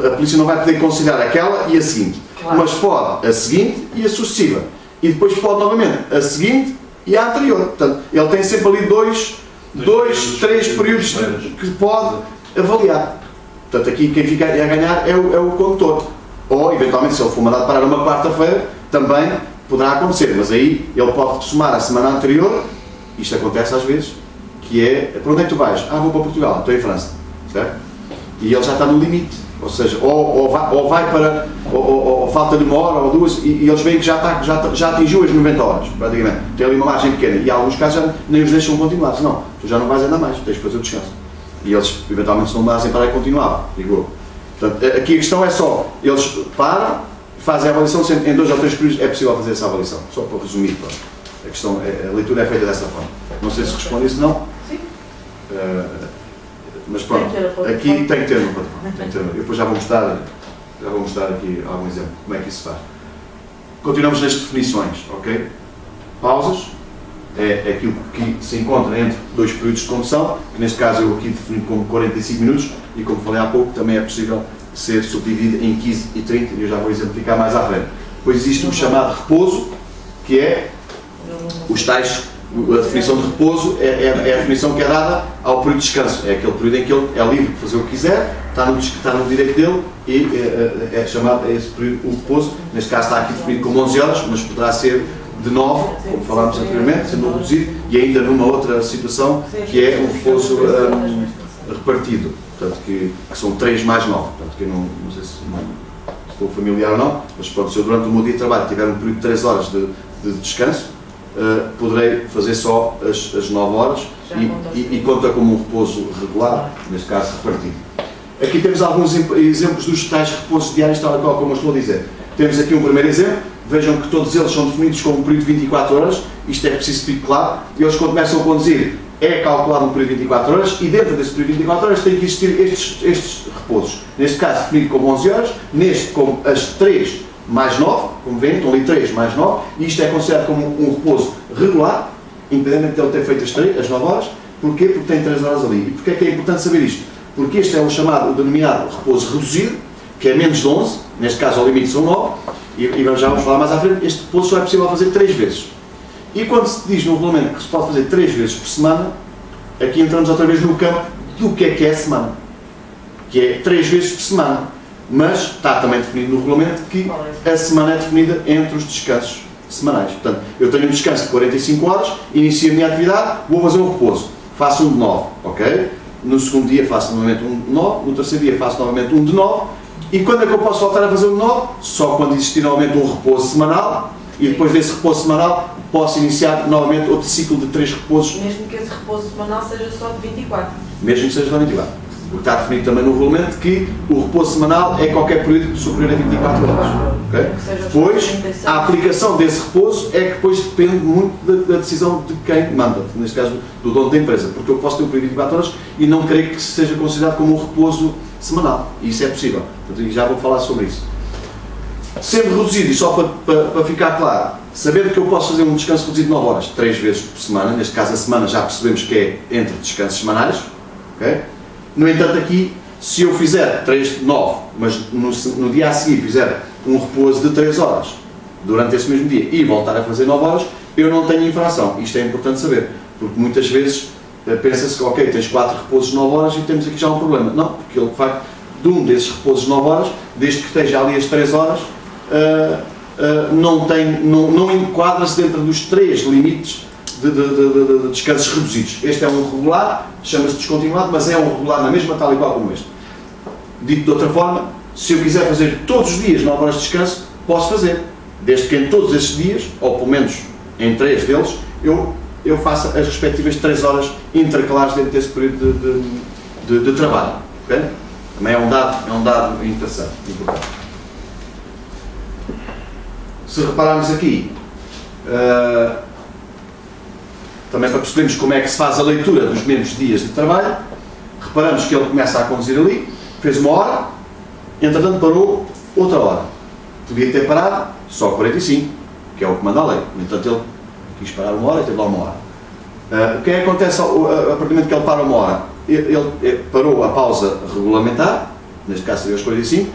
a polícia não vai poder considerar aquela e a seguinte, Claro. mas pode a seguinte e a sucessiva, e depois pode novamente a seguinte e a anterior. Portanto, ele tem sempre ali 3 períodos que pode avaliar. Portanto, aqui quem fica a ganhar é o condutor. Ou, eventualmente, se ele for mandado parar uma quarta-feira, também poderá acontecer, mas aí ele pode somar a semana anterior, isto acontece às vezes, que é, para onde é que tu vais? Ah, vou para Portugal, estou em França, certo? E ele já está no limite, ou seja, ou vai para, ou falta-lhe 1 hora ou 2, e eles veem que já atingiu as 90 horas, praticamente, tem ali uma margem pequena, e em alguns casos já nem os deixam continuar, senão tu já não vais andar mais, tens de fazer o descanso. E eles, eventualmente, se não dá sem parar e continuar, digo eu. Portanto, aqui a questão é só, eles param, fazem a avaliação, sempre em 2 ou 3 períodos é possível fazer essa avaliação, só para resumir, pronto. A questão, a leitura é feita dessa forma. Não sei se responde isso, não? Sim. Mas pronto, Tem que ter a plataforma. aqui tem que ter no plataforma. Tem que ter. Eu depois já vou mostrar aqui algum exemplo, como é que isso se faz. Continuamos nas definições, ok? Pausas é aquilo que se encontra entre 2 períodos de condução, que neste caso eu aqui defino como 45 minutos, e como falei há pouco, também é possível ser subdividido em 15 e 30, e eu já vou exemplificar mais à frente. Depois existe um chamado repouso, que é os tais, a definição de repouso é a definição que é dada ao período de descanso. É aquele período em que ele é livre de fazer o que quiser, está no direito dele e é chamado esse período o repouso. Neste caso está aqui definido como 11 horas, mas poderá ser de 9, como falámos anteriormente, sendo reduzido, e ainda numa outra situação que é um repouso repartido, portanto, que são 3 mais 9. Portanto, que eu não sei se estou familiar ou não, mas pronto, se eu durante o meu dia de trabalho tiver um período de 3 horas de descanso, poderei fazer só as 9 horas e conta como um repouso regular, neste caso repartido. Aqui temos alguns exemplos dos tais repousos diários, tal e qual como eu estou a dizer. Temos aqui um primeiro exemplo, vejam que todos eles são definidos como um período de 24 horas, isto é preciso ficar claro, e eles quando começam a conduzir é calculado um período de 24 horas e dentro desse período de 24 horas tem que existir estes repousos. Neste caso definido como 11 horas, neste como as 3 mais 9, como veem, estão ali 3 mais 9, e isto é considerado como um repouso regular, independentemente de ele ter feito as 9 horas. Porquê? Porque tem 3 horas ali. E porquê é que é importante saber isto? Porque este é o chamado, o denominado repouso reduzido, que é menos de 11, neste caso ao limite são 9, e já vamos falar mais à frente, este repouso só é possível fazer 3 vezes. E quando se diz no regulamento que se pode fazer 3 vezes por semana, aqui entramos outra vez no campo do que é semana, que é 3 vezes por semana. Mas está também definido no regulamento que a semana é definida entre os descansos semanais. Portanto, eu tenho um descanso de 45 horas, inicio a minha atividade, vou fazer um repouso. Faço um de 9, ok? No segundo dia faço novamente um de 9, no terceiro dia faço novamente um de 9, e quando é que eu posso voltar a fazer um de 9? Só quando existir novamente um repouso semanal, e depois desse repouso semanal posso iniciar novamente outro ciclo de 3 repousos. Mesmo que esse repouso semanal seja só de 24. Mesmo que seja de 24. Porque está definido também no regulamento que o repouso semanal é qualquer período superior a 24 horas. Okay? Depois, a aplicação desse repouso é que depois depende muito da decisão de quem manda, neste caso do dono da empresa, porque eu posso ter um período de 24 horas e não creio que seja considerado como um repouso semanal, e isso é possível, portanto, já vou falar sobre isso. Sempre reduzido, e só para ficar claro, sabendo que eu posso fazer um descanso reduzido de 9 horas, 3 vezes por semana, neste caso a semana já percebemos que é entre descansos semanais, okay? No entanto aqui, se eu fizer 3 de 9, mas no dia a seguir fizer um repouso de 3 horas, durante esse mesmo dia, e voltar a fazer 9 horas, eu não tenho infração. Isto é importante saber, porque muitas vezes pensa-se que, ok, tens 4 repousos de 9 horas e temos aqui já um problema. Não, porque ele faz de um desses repousos de 9 horas, desde que esteja ali as 3 horas, não enquadra-se dentro dos 3 limites de descansos reduzidos. Este é um regular, chama-se descontinuado, mas é um regular na mesma, tal e qual como este. Dito de outra forma, se eu quiser fazer todos os dias 9 horas de descanso, posso fazer, desde que em todos esses dias, ou pelo menos em 3 deles, eu faça as respectivas 3 horas intercalares dentro desse período de trabalho. Okay? Também é um dado interessante, importante. Se repararmos aqui, também para percebermos como é que se faz a leitura dos mesmos dias de trabalho, reparamos que ele começa a conduzir ali, fez 1 hora, entretanto parou outra hora. Podia ter parado só 45, que é o que manda a lei. No entanto, ele quis parar 1 hora e teve lá 1 hora. O que é que acontece a partir do momento que ele para 1 hora? Ele parou a pausa regulamentar, neste caso seria os 45,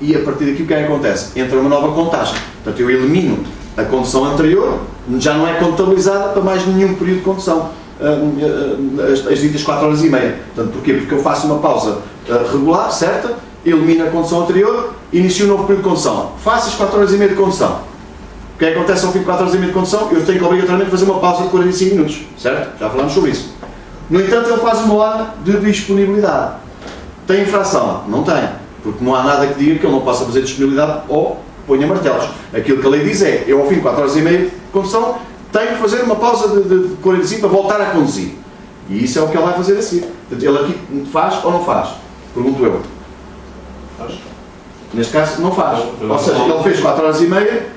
e a partir daqui o que é que acontece? Entra uma nova contagem. Portanto, eu elimino a condução anterior, já não é contabilizada para mais nenhum período de condução, as ditas 4 horas e meia. Portanto, porquê? Porque eu faço uma pausa regular, certa, elimino a condução anterior, inicio um novo período de condução. Faço as 4 horas e meia de condução. O que é que acontece ao fim de 4 horas e meia de condução? Eu tenho que obrigatoriamente fazer uma pausa de 45 minutos, certo? Já falamos sobre isso. No entanto, ele faz 1 hora de disponibilidade. Tem infração? Não tem, porque não há nada que diga que ele não possa fazer disponibilidade ou ponha martelos. Aquilo que a lei diz é, eu ao fim de 4 horas e meia de condução, tenho que fazer uma pausa de 45 para voltar a conduzir. E isso é o que ele vai fazer a seguir. Portanto, ele aqui faz ou não faz? Pergunto eu. Faz. Neste caso, não faz. Ou seja, ele fez 4 horas e meia,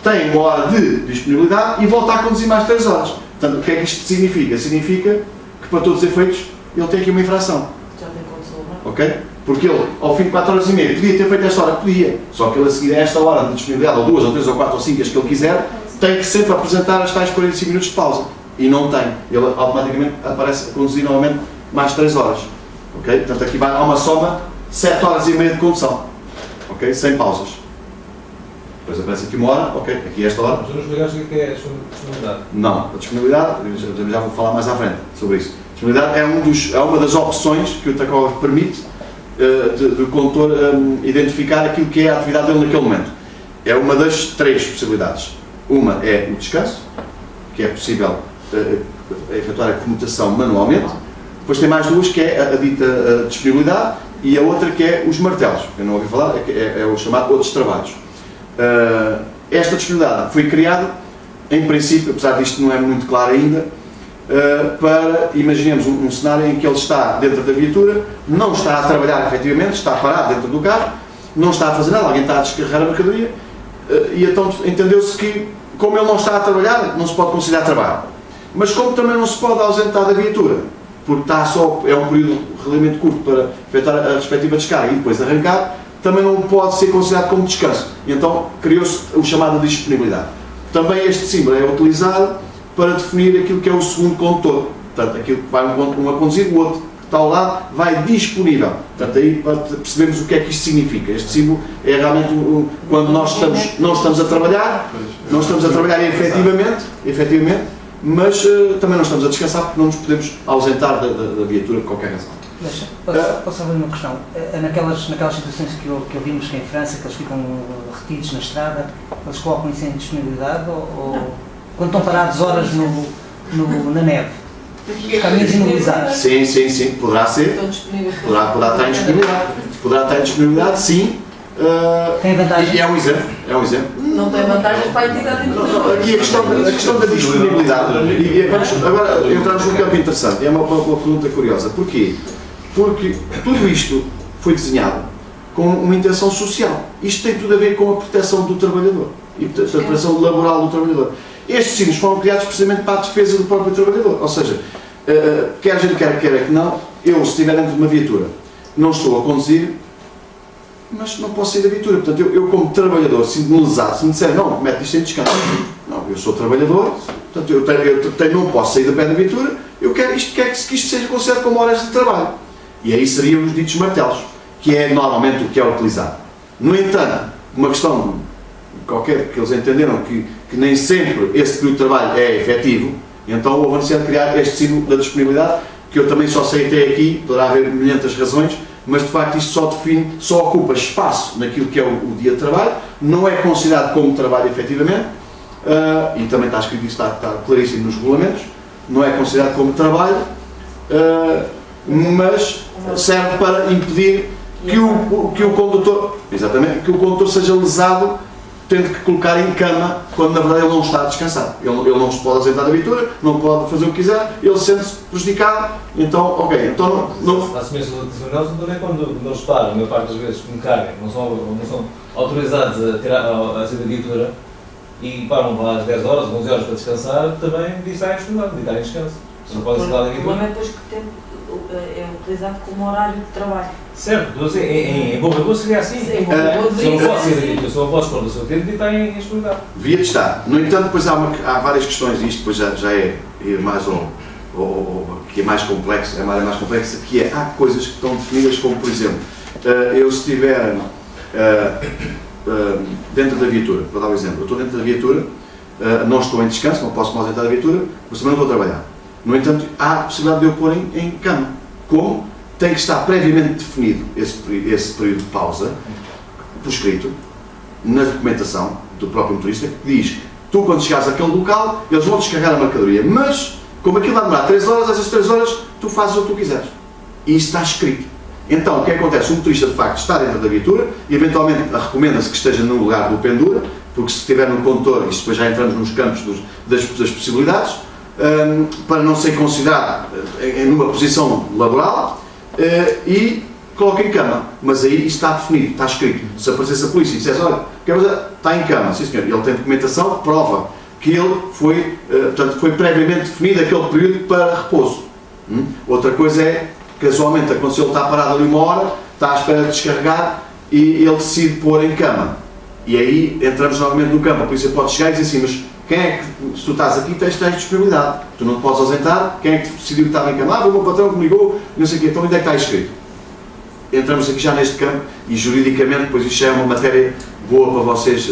tem 1 hora de disponibilidade e volta a conduzir mais 3 horas. Portanto, o que é que isto significa? Significa que, para todos os efeitos, ele tem aqui uma infração. Já tem condução, não é? Ok? Porque ele, ao fim de 4 horas e meia, podia ter feito esta hora? Podia. Só que ele a seguir a esta hora de disponibilidade, ou 2, ou 3, ou 4, ou 5, as que ele quiser, tem que sempre apresentar as tais 45 minutos de pausa. E não tem. Ele automaticamente aparece a conduzir novamente mais 3 horas. Ok? Portanto, aqui há uma soma de 7 horas e meia de condução. Ok? Sem pausas. Depois aparece aqui 1 hora, ok? Aqui esta hora. Mas vamos explicar o que é a disponibilidade. Não. A disponibilidade, já vou falar mais à frente sobre isso. A disponibilidade é uma das opções que o tacógrafo permite do condutor identificar aquilo que é a atividade dele naquele momento. É uma das 3 possibilidades. Uma é o descanso, que é possível efetuar a comutação manualmente. Depois tem mais 2, que é a dita disponibilidade, e a outra que é os martelos. Eu não ouvi falar, é o chamado outros trabalhos. Esta disponibilidade foi criada, em princípio, apesar disto não é muito claro ainda, para, imaginemos um cenário em que ele está dentro da viatura, não está a trabalhar efetivamente, está parado dentro do carro, não está a fazer nada, alguém está a descarregar a mercadoria, e então entendeu-se que, como ele não está a trabalhar, não se pode considerar trabalho. Mas como também não se pode ausentar da viatura, porque está só, é um período relativamente curto para efetuar a respectiva descarga e depois arrancar, também não pode ser considerado como descanso. E então criou-se o chamado de disponibilidade. Também este símbolo é utilizado para definir aquilo que é o segundo condutor. Portanto, aquilo que vai um a conduzir, o outro que está ao lado vai disponível. Portanto, aí percebemos o que é que isto significa. Este símbolo é realmente quando nós não estamos a trabalhar, não estamos a trabalhar efetivamente, mas também não estamos a descansar porque não nos podemos ausentar da viatura por qualquer razão. Posso fazer uma questão? Naquelas situações que ouvimos que em França, que eles ficam retidos na estrada, eles colocam isso em disponibilidade ou quando estão parados horas na neve? Caminhos imobilizados? Sim, poderá ser. Estão disponíveis. Poderá estar em disponibilidade. Poderá estar em disponibilidade, sim. Tem vantagem? E é um exemplo. Não tem vantagens para a entidade individual. Aqui a questão da disponibilidade. Agora entramos num campo interessante. É uma pergunta curiosa. Porquê? Porque tudo isto foi desenhado com uma intenção social. Isto tem tudo a ver com a proteção do trabalhador e a proteção laboral do trabalhador. Estes sinos foram criados precisamente para a defesa do próprio trabalhador. Ou seja, quer a gente queira que não, eu, se estiver dentro de uma viatura, não estou a conduzir, mas não posso sair da viatura. Portanto, eu como trabalhador, sinto-me lesado. Se me disserem, não, mete isto em descanso. Não, eu sou trabalhador, portanto, eu não posso sair da pé da viatura, eu quero que isto seja considerado como horas de trabalho. E aí seriam os ditos martelos, que é normalmente o que é utilizado. No entanto, uma questão qualquer que eles entenderam que nem sempre esse período de trabalho é efetivo, então houve a necessidade de criar este sino da disponibilidade, que eu também só sei até aqui, poderá haver milhentas razões, mas de facto isto só ocupa espaço naquilo que é o dia de trabalho, não é considerado como trabalho efetivamente, e também está escrito isso, está claríssimo nos regulamentos, não é considerado como trabalho, mas serve para impedir que o condutor, exatamente, que o condutor seja lesado tendo que colocar em cama, quando na verdade ele não está a descansar. Ele não se pode ausentar da viatura, não pode fazer o que quiser, ele sente-se prejudicado, então, ok, então não... A semelhança do que Nelson, também quando eles param, a maior parte das vezes, como carga, não são autorizados a sair da viatura e param lá às 10 horas, 11 horas para descansar, também está em disponibilidade, de estar em descanso. Não podem sair da O viatura. problema é depois que o tempo é utilizado como horário de trabalho. Certo, em Boa Boa seria assim. Sim, em Boa Boa Se não deveria pode ser ser da assim. viatura, se não pode pôr o seu tempo e está em disponibilidade. Devia de estar. No entanto, depois há várias questões, e isto depois já é ir mais que é mais complexo, é uma área mais complexa, que é, há coisas que estão definidas como, por exemplo, eu se estiver dentro da viatura, vou dar um exemplo, eu estou dentro da viatura, não estou em descanso, não posso me ausentar da viatura, mas também não estou a trabalhar. No entanto, há a possibilidade de eu pôr em cama. Como? Tem que estar previamente definido esse período de pausa, por escrito, na documentação do próprio motorista, que diz, tu quando chegares àquele local, eles vão descarregar a mercadoria, mas, como aquilo vai demorar 3 horas, essas 3 horas, tu fazes o que tu quiseres. E isso está escrito. Então, o que acontece? O motorista, de facto, está dentro da viatura, e eventualmente recomenda-se que esteja no lugar do pendura, porque se estiver no condutor, isto depois já entramos nos campos das possibilidades, para não ser considerado numa posição laboral, e coloca em cama. Mas aí está definido, está escrito. Se aparecesse a polícia e dissesse, olha, está em cama, sim senhor, ele tem documentação que prova que ele portanto, foi previamente definido aquele período para repouso. Outra coisa é, casualmente, aconteceu, ele está parado ali 1 hora, está à espera de descarregar e ele decide pôr em cama. E aí entramos novamente no campo, a polícia pode chegar e dizer assim, mas quem é que, se tu estás aqui, tens disponibilidade, tu não te podes ausentar, quem é que decidiu que estava em cama? O meu patrão que me ligou, não sei o quê, então onde é que está escrito? Entramos aqui já neste campo e juridicamente, pois isto já é uma matéria boa para vocês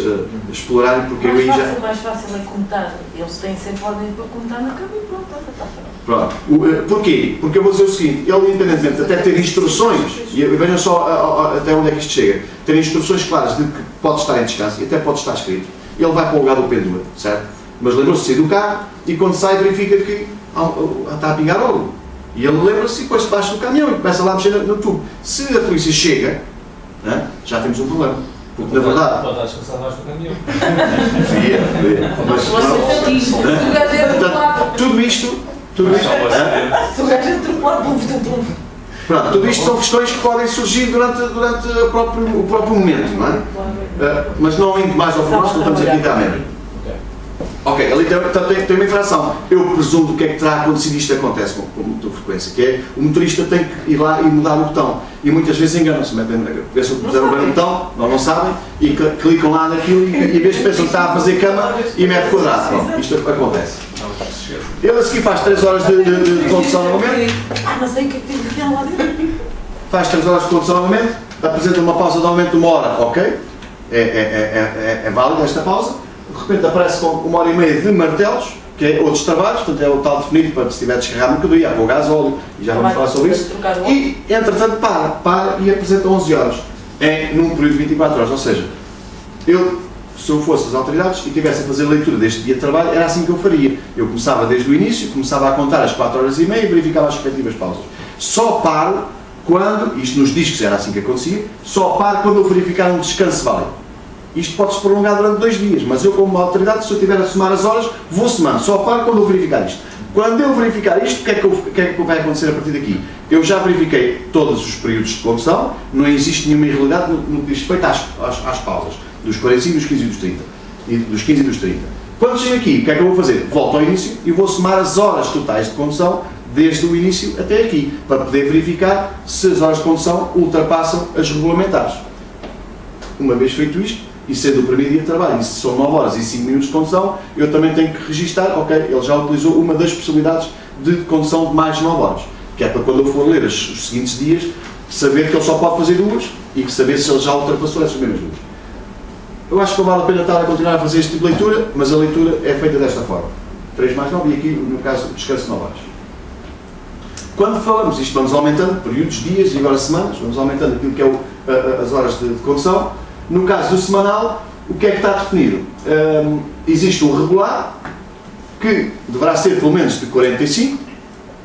explorarem, porque eu aí já... Mais fácil é comutar, eles têm sempre ordem para comutar na cama e pronto, está feito. Pronto. Porquê? Porque eu vou dizer o seguinte, ele independentemente até ter instruções, e vejam só até onde é que isto chega, ter instruções claras de que pode estar em descanso e até pode estar escrito, ele vai para o lugar do pendura, certo? Mas lembrou-se de sair do carro e quando sai verifica que está a pingar óleo. E ele lembra-se e depois baixa do caminhão e começa lá a mexer no tubo. Se a polícia chega, né, já temos um problema. Porque na verdade... Pode estar descansado mais do caminhão. Mas portanto, tudo isto... Se o gajo é atropelado, Pronto, tudo isto são questões que podem surgir durante o próprio momento, não é? Mas não indo mais ao formato, estamos aqui realmente. Ok, ali tem uma infração. Eu presumo que é que terá acontecido, isto acontece com muita frequência, que é o motorista tem que ir lá e mudar o botão. E muitas vezes enganam-se, pensam que puseram bem o botão, não sabem, e clicam lá naquilo e em vez de pensam que está a fazer cama e mete quadrado. Pronto, isto acontece. Ele a seguir faz 3 horas de condução novamente. Não sei o que é que tem que lá dentro. Faz 3 horas de condução novamente, apresenta uma pausa de aumento de 1 hora, ok? É válida esta pausa. De repente aparece com 1h30 de martelos, que é outros trabalhos, portanto é o tal definido para se tiver descarregado mercadoria, há o gás óleo, e já vamos falar sobre isso. E, entretanto, para e apresenta 11 horas, num período de 24 horas. Ou seja, se eu fosse as autoridades e tivesse a fazer leitura deste dia de trabalho, era assim que eu faria. Eu começava desde o início, começava a contar as 4h30 e verificava as respectivas pausas. Só paro quando, isto nos discos era assim que acontecia, só paro quando eu verificar um descanso válido. Isto pode-se prolongar durante 2 dias, mas eu como autoridade, se eu tiver a somar as horas, vou somando, só paro quando eu verificar isto. Quando eu verificar isto, o que é que vai acontecer a partir daqui? Eu já verifiquei todos os períodos de condução, não existe nenhuma irregularidade no que diz respeito às pausas, dos 45, dos 15 e dos 30. Dos 15 e dos 30. Quando chego aqui, o que é que eu vou fazer? Volto ao início e vou somar as horas totais de condução desde o início até aqui, para poder verificar se as horas de condução ultrapassam as regulamentares. Uma vez feito isto, e sendo o primeiro dia de trabalho, e se são 9 horas e 5 minutos de condução, eu também tenho que registar, ok, ele já utilizou uma das possibilidades de condução de mais 9 horas, que é para quando eu for ler os seguintes dias, saber que ele só pode fazer 2 e que saber se ele já ultrapassou essas mesmas 2. Eu acho que não vale a pena estar a continuar a fazer este tipo de leitura, mas a leitura é feita desta forma. 3 mais 9 e aqui, no caso, descanso de 9 horas. Quando falamos isto, vamos aumentando períodos, dias e agora semanas, vamos aumentando aquilo que é as horas de condução. No caso do semanal, o que é que está definido? Existe um regular, que deverá ser pelo menos de 45,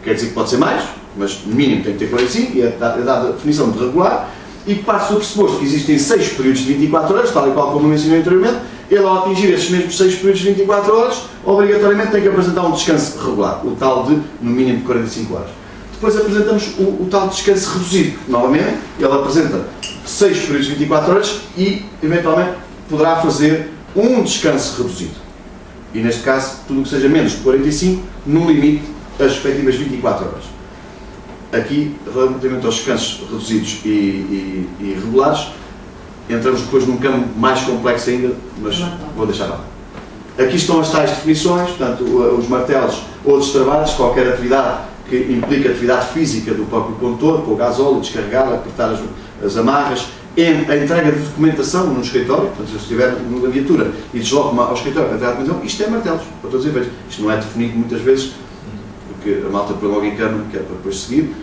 quer dizer que pode ser mais, mas no mínimo tem que ter 45, e é dada a definição de regular, e que parte do pressuposto que existem 6 períodos de 24 horas, tal e qual como mencionei anteriormente, ele ao atingir esses mesmos 6 períodos de 24 horas, obrigatoriamente tem que apresentar um descanso regular, o tal de, no mínimo, de 45 horas. Depois apresentamos o tal descanso reduzido. Novamente, ele apresenta 6 períodos de 24 horas e, eventualmente, poderá fazer um descanso reduzido. E, neste caso, tudo o que seja menos de 45, no limite, as respectivas 24 horas. Aqui, relativamente aos descansos reduzidos e regulares, entramos depois num campo mais complexo ainda, mas vou deixar lá. Aqui estão as tais definições, portanto, os martelos, outros trabalhos, qualquer atividade que implica atividade física do próprio condutor, pôr gasóleo, descarregar, apertar as amarras, a entrega de documentação no escritório, portanto, se eu estiver numa viatura e desloco-me ao escritório para entregar a documentação, isto é martelos, para todos os efeitos. Isto não é definido muitas vezes, porque a malta põe logo em cama, que é para depois seguir,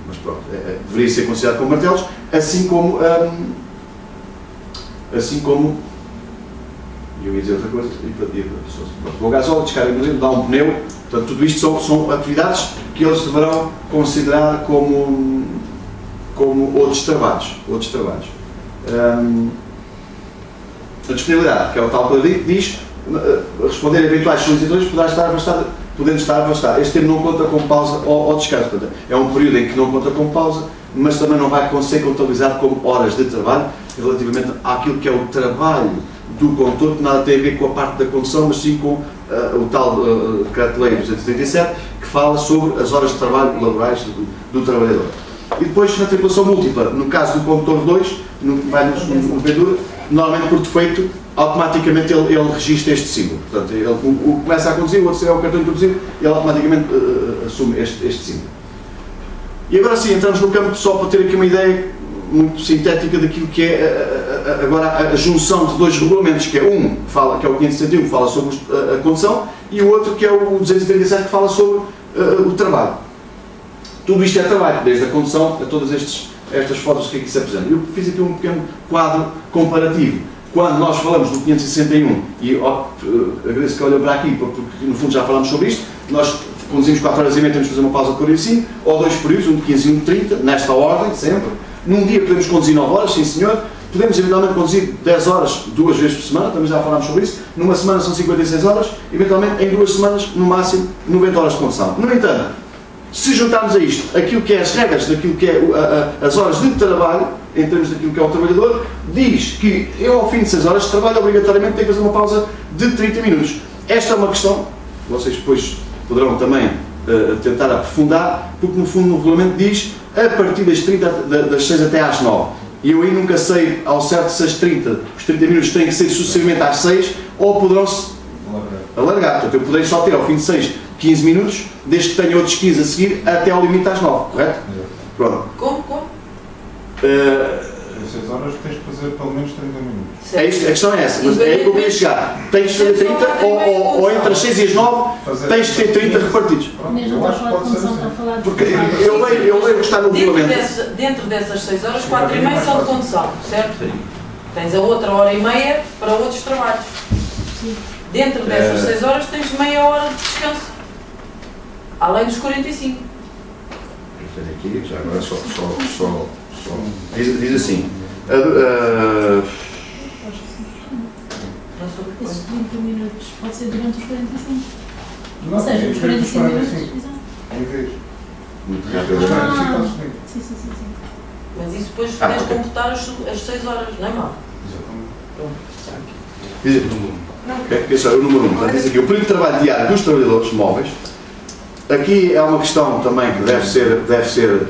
mas pronto, deveria ser considerado como martelos, assim como eu ia dizer outra coisa, pôr gasóleo, descarregar, dá um pneu, portanto, tudo isto são atividades que eles deverão considerar como outros trabalhos. A disponibilidade, que é o tal que eu digo, diz responder a eventuais solicitações podendo estar afastado. Este termo não conta com pausa ou descanso. Portanto, é um período em que não conta com pausa, mas também não vai ser contabilizado como horas de trabalho relativamente àquilo que é o trabalho do condutor, que nada tem a ver com a parte da condução, mas sim com o tal Decreto-Lei 237, que fala sobre as horas de trabalho laborais do trabalhador. E depois, na tripulação múltipla, no caso do condutor 2, vai no Vendura, normalmente por defeito, automaticamente ele registra este símbolo. Portanto, ele começa a conduzir, o outro é o cartão introduzido, ele automaticamente assume este símbolo. E agora sim, entramos no campo só para ter aqui uma ideia muito sintética daquilo que é agora a junção de dois regulamentos, que é que é o 561, que fala sobre a condução, e o outro que é o 237, que fala sobre o trabalho. Tudo isto é trabalho, desde a condução a todas estas fotos que aqui se apresentam. Eu fiz aqui um pequeno quadro comparativo. Quando nós falamos do 561, e agradeço que olhou para aqui, porque no fundo já falamos sobre isto, nós conduzimos 4 horas e meia, temos que fazer uma pausa de 45, ou 2 períodos, um de 15 e um de 30, nesta ordem, sempre. Num dia podemos conduzir 9 horas, sim senhor. Podemos eventualmente conduzir 10 horas 2 vezes por semana, também já falámos sobre isso. Numa semana são 56 horas, eventualmente em 2 semanas, no máximo, 90 horas de condução. No entanto, se juntarmos a isto aquilo que é as regras daquilo que é as horas de trabalho, em termos daquilo que é o trabalhador, diz que eu ao fim de 6 horas de trabalho obrigatoriamente tenho que fazer uma pausa de 30 minutos. Esta é uma questão, vocês depois poderão também tentar aprofundar, porque no fundo no regulamento diz a partir das 6 até às 9. E eu aí nunca sei ao certo se os 30 minutos têm que ser sucessivamente às 6 ou poderão-se alargar. Portanto, eu poderei só ter ao fim de 6 15 minutos, desde que tenha outros 15 a seguir até ao limite às 9, correto? Pronto. Como? Em 6 horas tens que fazer pelo menos 30 minutos. É isto, a questão é essa, mas é aí que eu queria chegar. Tens que fazer 30 ou entre as 6 e as 9 tens que ter 30 repartidos. Mesmo para falar de condução, para falar de... Porque eu leio o que está no regulamento. Dentro dessas 6 horas, 4 e meia são de condução, certo? Tens a outra hora e meia para outros trabalhos. Dentro dessas 6 horas tens meia hora de descanso. Além dos 45. Aqui, já agora só diz assim. Esses 30 minutos pode ser durante os 45. Ou seja, os 45 minutos. 45. Exato. Em vez. Muito Os rápido. 45 ao seguinte. Sim, sim, sim, sim. Mas isso depois Ah, tens de ok. computar as 6 horas, não é mal? Exatamente. Ok, esse é o número 1. Portanto, diz aqui, o período de trabalho diário dos trabalhadores móveis. Aqui é uma questão também que deve ser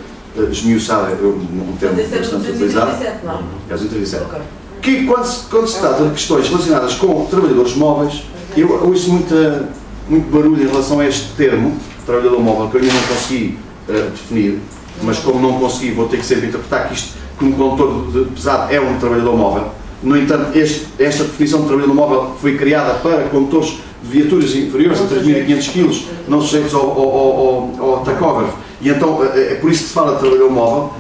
esmiuçada, um termo Mas esse é bastante do utilizado. 237, não? É os 137. Ok. Que quando se trata de questões relacionadas com trabalhadores móveis, eu ouço muito barulho em relação a este termo, trabalhador móvel, que eu ainda não consegui definir, mas como não consegui, vou ter que sempre interpretar que isto, como condutor pesado, é um trabalhador móvel. No entanto, esta definição de trabalhador móvel foi criada para condutores de viaturas inferiores a 3.500 kg, não sujeitos ao tacógrafo. E então, é por isso que se fala de trabalhador móvel.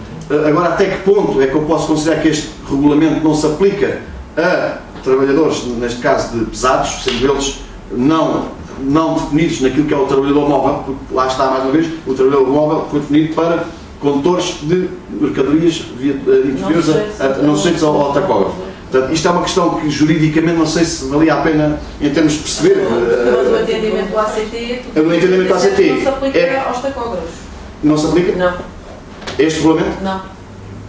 Agora, até que ponto é que eu posso considerar que este regulamento não se aplica a trabalhadores, neste caso de pesados, sendo eles não definidos naquilo que é o trabalhador móvel, porque lá está, mais uma vez, o trabalhador móvel foi definido para condutores de mercadorias inferiores não sujeitos ao tacógrafo. Portanto, isto é uma questão que juridicamente não sei se valia a pena em termos de perceber. Mas o entendimento do ACT, O entendimento do ACT não se aplica é- aos tacógrafos. Não se aplica Não, este regulamento, não.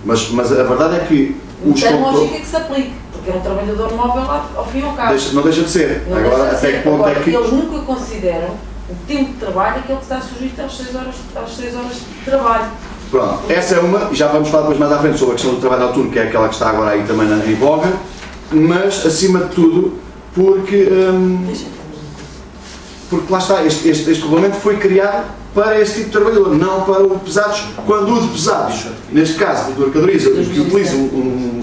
mas a verdade é que os Tem condutores... lógica que se aplique, porque é um trabalhador móvel ao fim e ao cabo. Não deixa de ser. Não Agora, deixa de até ser. que ponto Agora, é que... eles nunca consideram o tempo de trabalho aquele que está sujeito às 6 horas de trabalho. Pronto, essa é uma, e já vamos falar depois mais à frente sobre a questão do trabalho noturno, que é aquela que está agora aí também em voga, mas, acima de tudo, porque lá está, este regulamento foi criado para esse tipo de trabalhador, não para o pesados, quando o de pesados, neste caso, de mercadorias, que utilizam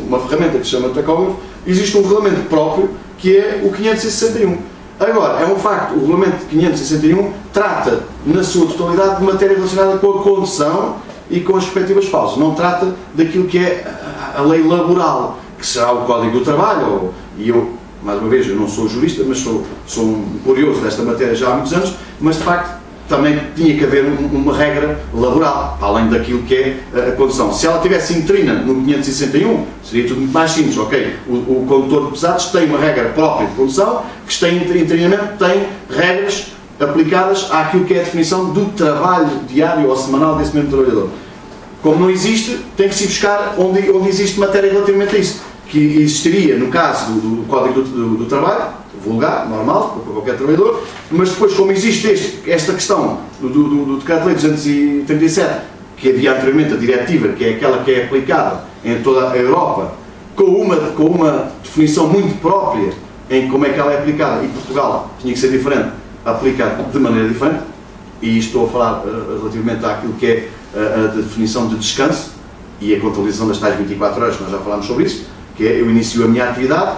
uma ferramenta que se chama tacógrafo, existe um regulamento próprio, que é o 561. Agora, é um facto, o regulamento 561 trata, na sua totalidade, de matéria relacionada com a condução e com as respectivas pausas. Não trata daquilo que é a lei laboral, que será o Código do Trabalho, e eu, mais uma vez, eu não sou jurista, mas sou um curioso desta matéria já há muitos anos, mas de facto também tinha que haver uma regra laboral, além daquilo que é a condução. Se ela tivesse intrina no 561, seria tudo muito mais simples, ok? O condutor de pesados tem uma regra própria de condução, que tem intrinamente tem regras aplicadas àquilo que é a definição do trabalho diário ou semanal desse mesmo trabalhador. Como não existe, tem que se buscar onde existe matéria relativamente a isso, que existiria no caso do Código do Trabalho, vulgar, normal, para qualquer trabalhador, mas depois, como existe esta questão do Decreto-Lei 237, que havia anteriormente a diretiva, que é aquela que é aplicada em toda a Europa, com uma definição muito própria em como é que ela é aplicada, e Portugal tinha que ser diferente, aplicada de maneira diferente, e estou a falar relativamente àquilo que é a definição de descanso e a contabilização das tais 24 horas, nós já falámos sobre isso, que é, eu inicio a minha atividade,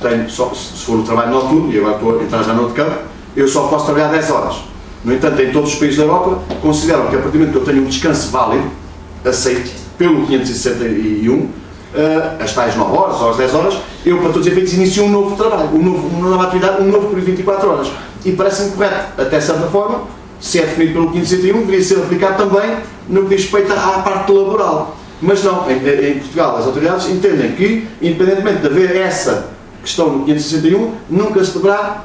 tenho só, se for o trabalho noturno, e agora estou a entrar já no outro campo, eu só posso trabalhar 10 horas. No entanto, em todos os países da Europa, consideram que a partir do momento que eu tenho um descanso válido, aceito, pelo 561, às tais 9 horas ou às 10 horas, eu, para todos os efeitos, inicio um novo trabalho, uma nova atividade, um novo período de 24 horas. E parece-me correto, até certa forma, se é definido pelo 561, deveria ser aplicado também no que diz respeito à parte laboral. Mas não, em Portugal, as autoridades entendem que, independentemente de haver essa questão no 561, nunca se deverá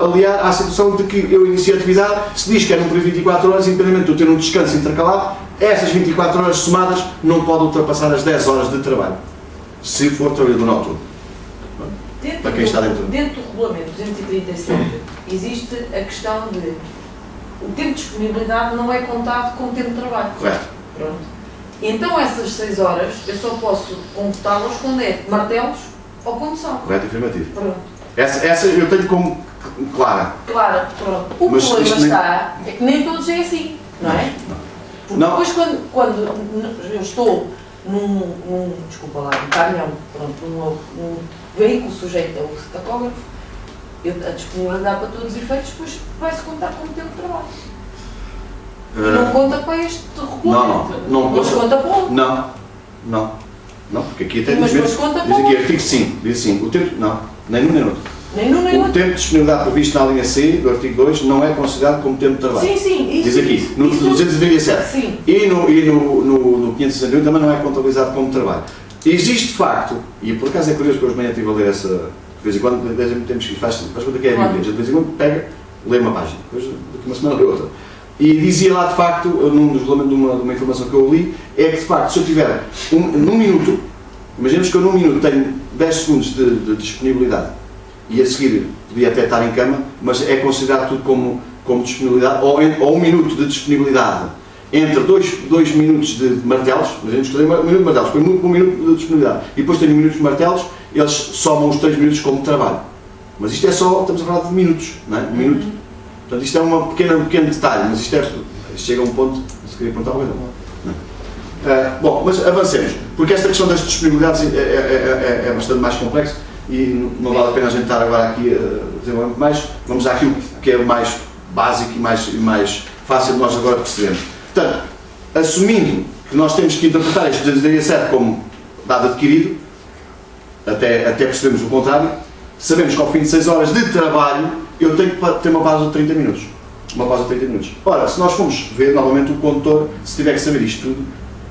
aliar à situação de que eu inicio a atividade, se diz que é num período de 24 horas, independentemente de eu ter um descanso intercalado, essas 24 horas somadas não podem ultrapassar as 10 horas de trabalho, se for trabalhador noturno. Para quem está dentro. Dentro do regulamento 237 existe a questão de o tempo de disponibilidade não é contado como tempo de trabalho. Correto. Pronto. Então essas 6 horas eu só posso computá-las quando é martelos ou condução. Correto e afirmativo. Pronto. Essa eu tenho como clara. Claro, pronto. O Mas problema isto nem- está é que nem todos é assim, não é? Porque Não. depois quando eu estou num desculpa lá, num caminhão, pronto, num veículo sujeito ao tacógrafo, a disponibilidade para todos os efeitos depois vai-se contar como tempo de trabalho. Não conta para este regulamento. Não Mas conta. conta para o outro. Não, porque aqui até Mas diz depois conta diz aqui, para o artigo 5, diz assim, o tempo, não, nem num nem no outro. Nem num nem no O outro. tempo de disponibilidade previsto na linha C do artigo 2 não é considerado como tempo de trabalho. Sim, sim. Isso, Diz aqui, no isso- 237. Sim. E no 561 também não é contabilizado como trabalho. Existe de facto, e por acaso é curioso que hoje de manhã estive a ler essa, de vez em quando temos que faz conta que é a Bíblia, de vez em quando pega lê uma página, depois daqui uma semana lê outra. E dizia lá, de facto, num dos regulamentos de uma informação que eu li, é que, de facto, se eu tiver num minuto, imaginemos que eu num minuto tenho 10 segundos de disponibilidade e a seguir podia até estar em cama, mas é considerado tudo como disponibilidade, ou 1 minuto de disponibilidade entre 2 minutos de martelos, imaginemos que eu tenho 1 minuto de martelos, depois 1 minuto de disponibilidade e depois tenho 1 minuto de martelos, eles somam os 3 minutos como trabalho. Mas isto é só, estamos a falar de minutos, não é? 1 minuto. Portanto, isto é um pequeno detalhe, mas isto chega a um ponto, se queria perguntar uma coisa. Bom, mas avancemos, porque esta questão das disponibilidades é bastante mais complexo e não vale a pena a gente estar agora aqui a desenvolver muito mais. Vamos àquilo que é o mais básico e mais fácil de nós agora percebermos. Portanto, assumindo que nós temos que interpretar este 287 como dado adquirido, até percebemos o contrário, sabemos que ao fim de 6 horas de trabalho eu tenho que ter uma pausa de 30 minutos. Uma pausa de 30 minutos. Ora, se nós formos ver novamente o condutor, se tiver que saber isto tudo,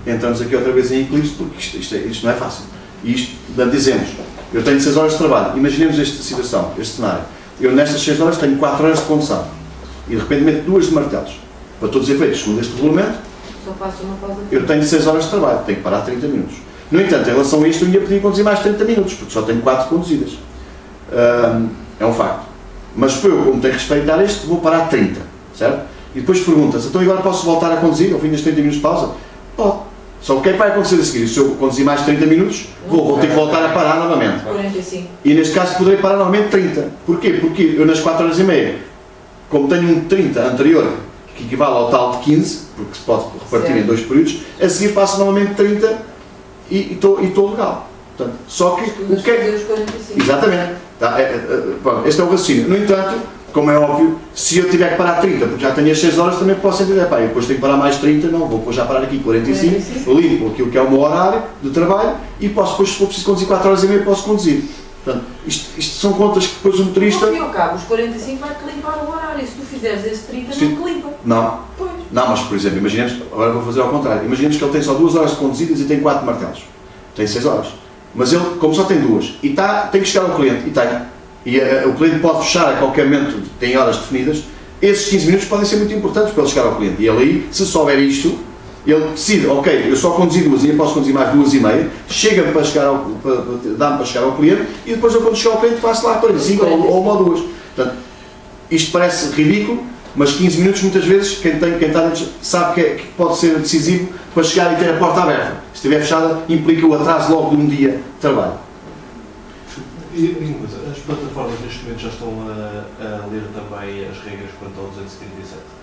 entramos aqui outra vez em eclipse, porque isto não é fácil. E isto, dizemos, eu tenho 6 horas de trabalho. Imaginemos esta situação, este cenário. Eu nestas 6 horas tenho 4 horas de condução. E de repente meto 2 de martelos. Para todos os efeitos, segundo este regulamento, Só faço uma pausa. eu tenho 6 horas de trabalho, tenho que parar 30 minutos. No entanto, em relação a isto, eu ia pedir conduzir mais 30 minutos, porque só tenho 4 conduzidas. É um facto. Mas eu, como tenho que respeitar isto, vou parar 30, certo? E depois pergunta-se, então agora posso voltar a conduzir ao fim das 30 minutos de pausa? Pode. Só o que é que vai acontecer a seguir? Se eu conduzir mais 30 minutos, vou ter que voltar a parar novamente. 45. E neste caso poderei parar novamente 30. Porquê? Porque eu nas 4 horas e meia, como tenho um 30 anterior, que equivale ao tal de 15, porque se pode repartir certo. em 2 períodos, a seguir faço novamente 30 e estou legal. Portanto, só que o que é... Os 45. Exatamente. Pronto, este é o raciocínio. No entanto, como é óbvio, se eu tiver que parar 30, porque já tenho as 6 horas, também posso entender, pá, eu depois tenho que parar mais 30, não, vou já parar aqui 45, limpo aquilo que é o meu horário de trabalho e posso depois, se for preciso conduzir 4 horas e meia, posso conduzir. Portanto, isto são contas que depois o motorista... Ao fim e ao cabo, os 45 vai-te limpar o horário. Se tu fizeres esse 30, Sim. não te limpa. Não. Pois. Não, mas por exemplo, imaginemos, agora vou fazer ao contrário, imaginemos que ele tem só 2 horas de conduzidas e tem 4 martelos. Tem 6 horas. Mas ele, como só tem 2, e tem que chegar ao cliente, e o cliente pode fechar a qualquer momento, tem horas definidas, esses 15 minutos podem ser muito importantes para ele chegar ao cliente. E ele aí, se souber isto, ele decide, ok, eu só conduzi 2 e eu posso conduzir mais 2 e meia, chega-me para chegar dá-me para chegar ao cliente, e depois eu quando chegar ao cliente faço lá 45 ou 1 ou 2. Portanto, isto parece ridículo, mas 15 minutos muitas vezes, quem está antes sabe que pode ser decisivo para chegar e ter a porta aberta. Se estiver fechada, implica o atraso logo de um dia de trabalho. E uma coisa, as plataformas neste momento já estão a ler também as regras quanto ao 237?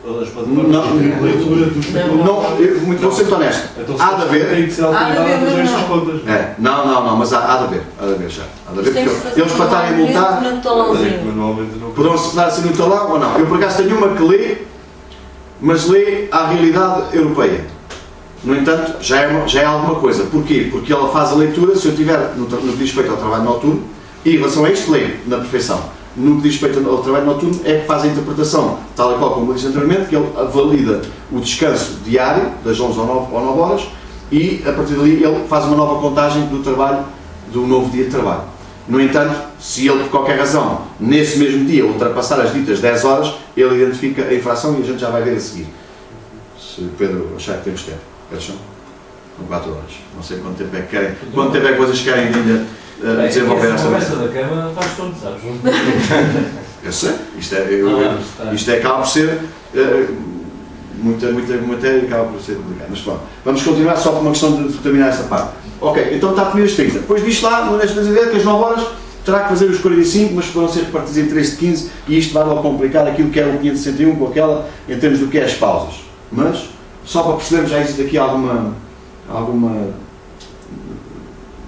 As plataformas Não. têm leitura dos Não, vou ser muito honesto. Então, Há de haver. Tem que ser Há de alterada haver, a fazer mas estas não. contas. Não, mas há de haver já. Há de haver, Tem que porque fazer eles para estarem a multar, no talãozinho. Manualmente não. poderão-se tornar assim no talão ou não. Eu por acaso tenho uma que lê, mas lê à realidade europeia. No entanto, já é alguma coisa. Porquê? Porque ela faz a leitura, se eu tiver no que diz respeito ao trabalho noturno, e em relação a isto, lê na perfeição. No que diz respeito ao trabalho noturno, é que faz a interpretação, tal e qual como eu disse anteriormente, que ele valida o descanso diário, das 11 ou 9 horas, e a partir dali ele faz uma nova contagem do trabalho, do novo dia de trabalho. No entanto, se ele, por qualquer razão, nesse mesmo dia, ultrapassar as ditas 10 horas, ele identifica a infração e a gente já vai ver a seguir. Se o Pedro achar que temos tempo. Quantos são? São 4 horas. Não sei quanto tempo é que querem. Quanto tempo é que vocês querem ainda desenvolver esta conversa da cama faz tudo, sabes? Eu sei. Isto acaba por ser muita matéria e acaba por ser complicado. Mas pronto, vamos continuar só por uma questão de terminar esta parte. Ok, então está definido as 30. Depois diz lá, nesta ideia, que as 9 horas terá que fazer os 45, mas poderão ser repartidos em 3 de 15 e isto vai logo complicar aquilo que é o 561 com aquela, em termos do que é as pausas. Mas, só para percebermos, já existe aqui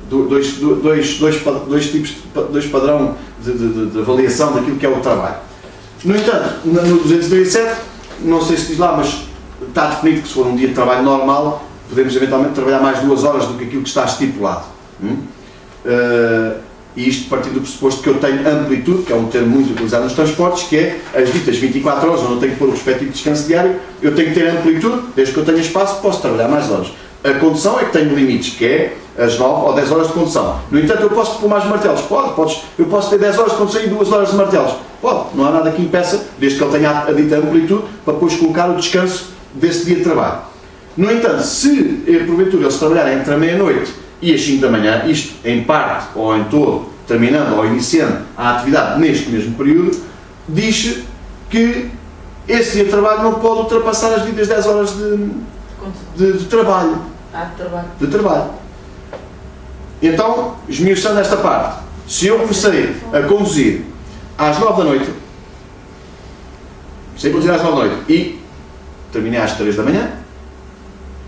dois padrão de avaliação daquilo que é o trabalho. No entanto, no 237, não sei se diz lá, mas está definido que se for um dia de trabalho normal, podemos eventualmente trabalhar mais 2 horas do que aquilo que está estipulado. E isto partindo do pressuposto que eu tenho amplitude, que é um termo muito utilizado nos transportes, que é as ditas 24 horas, onde eu tenho que pôr o respectivo descanso diário, eu tenho que ter amplitude, desde que eu tenha espaço, posso trabalhar mais horas. A condução é que tem limites, que é as 9 ou 10 horas de condução. No entanto, eu posso pôr mais martelos? Eu posso ter 10 horas de condução e 2 horas de martelos. Pode, não há nada que impeça, desde que ele tenha a dita amplitude, para depois colocar o descanso desse dia de trabalho. No entanto, se porventura eles trabalharem entre a meia-noite e as 5 da manhã, isto em parte ou em todo, terminando ou iniciando a atividade neste mesmo período, diz que esse dia de trabalho não pode ultrapassar as ditas 10 horas de trabalho. De trabalho. Então, esmiuçando esta parte, se eu comecei a conduzir às 9 da noite, comecei a conduzir às 9 da noite e terminei às 3 da manhã,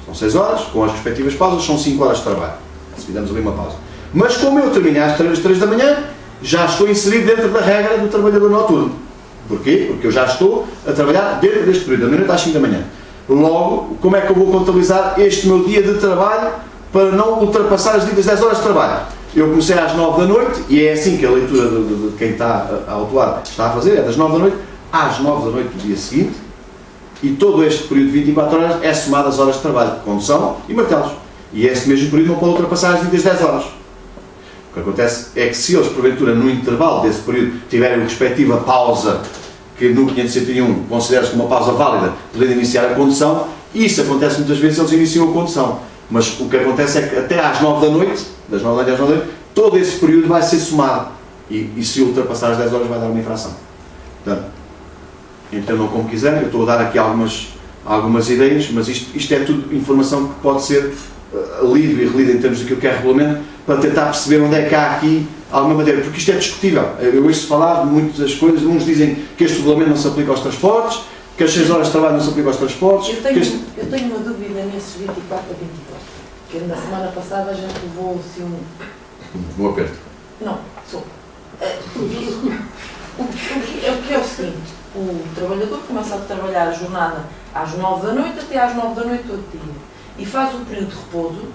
são 6 horas, com as respectivas pausas, são 5 horas de trabalho. Se fizermos ali uma pausa. Mas como eu terminei às 3 da manhã, já estou inserido dentro da regra do trabalhador noturno. Porquê? Porque eu já estou a trabalhar dentro deste período, da meia-noite às 5 da manhã. Logo, como é que eu vou contabilizar este meu dia de trabalho para não ultrapassar as ditas 10 horas de trabalho? Eu comecei às 9 da noite, e é assim que a leitura de quem está a autuar está a fazer, é das 9 da noite às 9 da noite do dia seguinte, e todo este período de 24 horas é somado às horas de trabalho, condução e martelos. E esse mesmo período não pode ultrapassar as ditas 10 horas. O que acontece é que se eles, porventura, no intervalo desse período, tiverem a respectiva pausa, que no 561 considera-se como uma pausa válida, podendo iniciar a condução, isso acontece muitas vezes, eles iniciam a condução. Mas o que acontece é que até às 9 da noite, das 9 da noite às 9 da noite, todo esse período vai ser somado. E se ultrapassar as 10 horas vai dar uma infração. Portanto, entendam como quiserem, eu estou a dar aqui algumas ideias, mas isto é tudo informação que pode ser lido e relido em termos daquilo que é regulamento, para tentar perceber onde é que há aqui alguma maneira, porque isto é discutível. Eu ouço falar de muitas das coisas, uns dizem que este regulamento não se aplica aos transportes, que as 6 horas de trabalho não se aplicam aos transportes. Eu tenho uma dúvida nesses 24 a 24, que na semana passada a gente levou-se um aperto. Não, sou. O que é o seguinte, o trabalhador começa a trabalhar a jornada às 9 da noite até às 9 da noite todo dia, e faz o período de repouso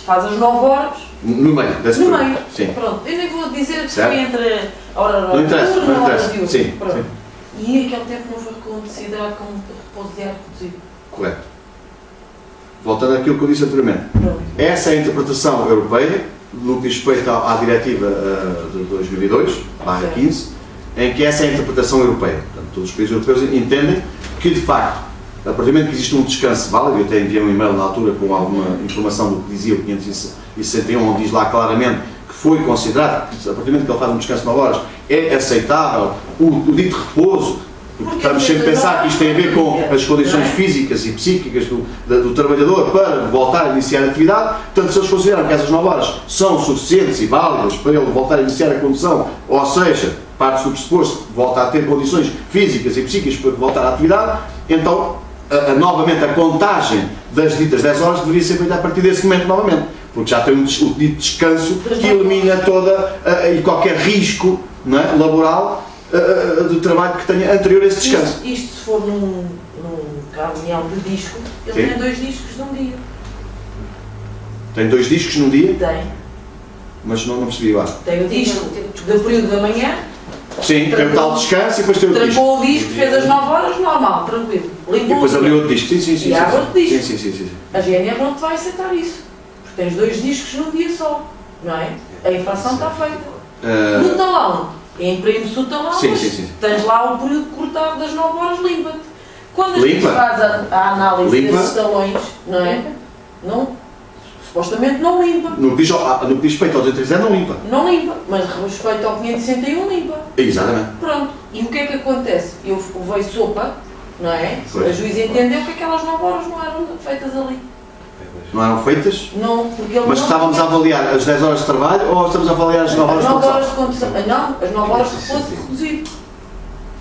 faz as 9 horas no meio desse no período. meio. Sim. Pronto, eu nem vou dizer que certo. foi entre a hora não interessa, e a hora de hoje. sim, pronto. sim. E aquele tempo não foi considerado como repouso diário reduzido. Correto. Voltando àquilo que eu disse anteriormente. Pronto. Essa é a interpretação europeia, no que diz respeito à diretiva de 2002/15, em que essa é a interpretação europeia. Portanto, todos os países europeus entendem que, de facto, a partir do momento que existe um descanso válido, eu até enviei um e-mail na altura com alguma informação do que dizia o 561, onde diz lá claramente que foi considerado, que a partir do momento que ele faz um descanso de 9 horas, é aceitável o dito repouso, porque estamos sempre a pensar que isto tem a ver com as condições físicas e psíquicas do trabalhador para voltar a iniciar a atividade. Portanto, se eles consideram que essas 9 horas são suficientes e válidas para ele voltar a iniciar a condução, ou seja, parte do pressuposto que volta a ter condições físicas e psíquicas para voltar à atividade, então novamente a contagem das ditas 10 horas deveria ser feita a partir desse momento novamente, porque já tem o dito descanso que elimina toda e qualquer risco, não é, laboral do trabalho que tenha anterior a esse descanso. Isto se for num caminhão de disco, ele Sim. tem 2 discos num dia. Tem 2 discos num dia, Tem. mas não percebi lá. Tem o disco do período da manhã. Sim, tem o tal descanso e depois tem o disco. Trancou o disco, fez as 9 horas, normal, tranquilo. E Limpou depois o abriu disco. outro disco. Sim. E abre outro disco. Sim. A GNR não te vai aceitar isso. Porque tens 2 discos num dia só. Não é? A infração está feita. No talão, imprime-se o talão, Sim, mas sim. tens lá o período cortado das 9 horas, limpa-te. Quando a gente Limpa? faz a análise Limpa? desses talões, não é? Não, supostamente não limpa. No que diz respeito ao 230 não limpa. Não limpa, mas respeito ao 561 limpa. Exatamente. Pronto. E o que é que acontece? Eu levei sopa, não é? Pois. A juíza entendeu que aquelas 9 horas não eram feitas ali. Não eram feitas? Não, porque ele Mas não estávamos a avaliar as 10 horas de trabalho ou estamos a avaliar as 9 horas as de 9 horas condução? de condução. Não, as 9 horas de repouso reduzido.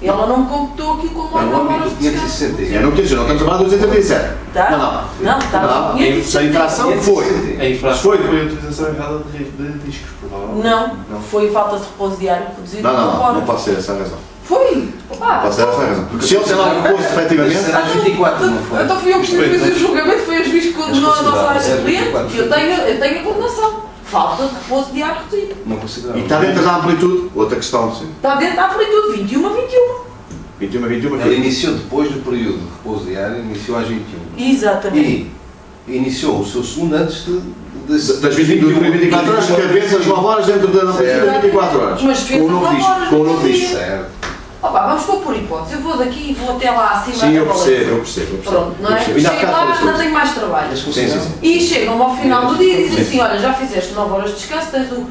E ela não me computou aqui como as 9 horas de descanso. 560. Eu não quis dizer, não estamos a falar do 237. Tá? Não, está. Se a infração foi. A infração Foi. foi a utilização errada de discos, provavelmente. Não, foi falta de repouso diário reduzido. Não pode ser essa a razão. Foi! Opa! Pode ser essa a razão. Porque se ele tem lá o repouso, efetivamente. Será 24, não foi? Então fui eu que fiz o julgamento, foi a juiz que condenou a nossa área de cliente, que eu tenho a condenação. Falta de repouso diário reduzido. Não considerava. E está dentro da amplitude, outra questão, sim. Está dentro da amplitude, 21 a 21. 21 a 21, Ela iniciou depois do período de repouso diário, iniciou às 21. Exatamente. E iniciou o seu segundo antes de das 24 horas, cabendo as 9 horas dentro das 24 horas. Mas Com o novo disco. Com o novo disco. Certo. Opa, vamos pôr por hipótese. Eu vou daqui e vou até lá acima. Sim, eu da percebo, baliza. Pronto, não é? Ainda há Chego bocado lá, falei sobre não tenho mais trabalho. isso. Sim, sim, sim. E chegam ao final do dia e dizem assim, olha, já fizeste 9 horas de descanso, tens o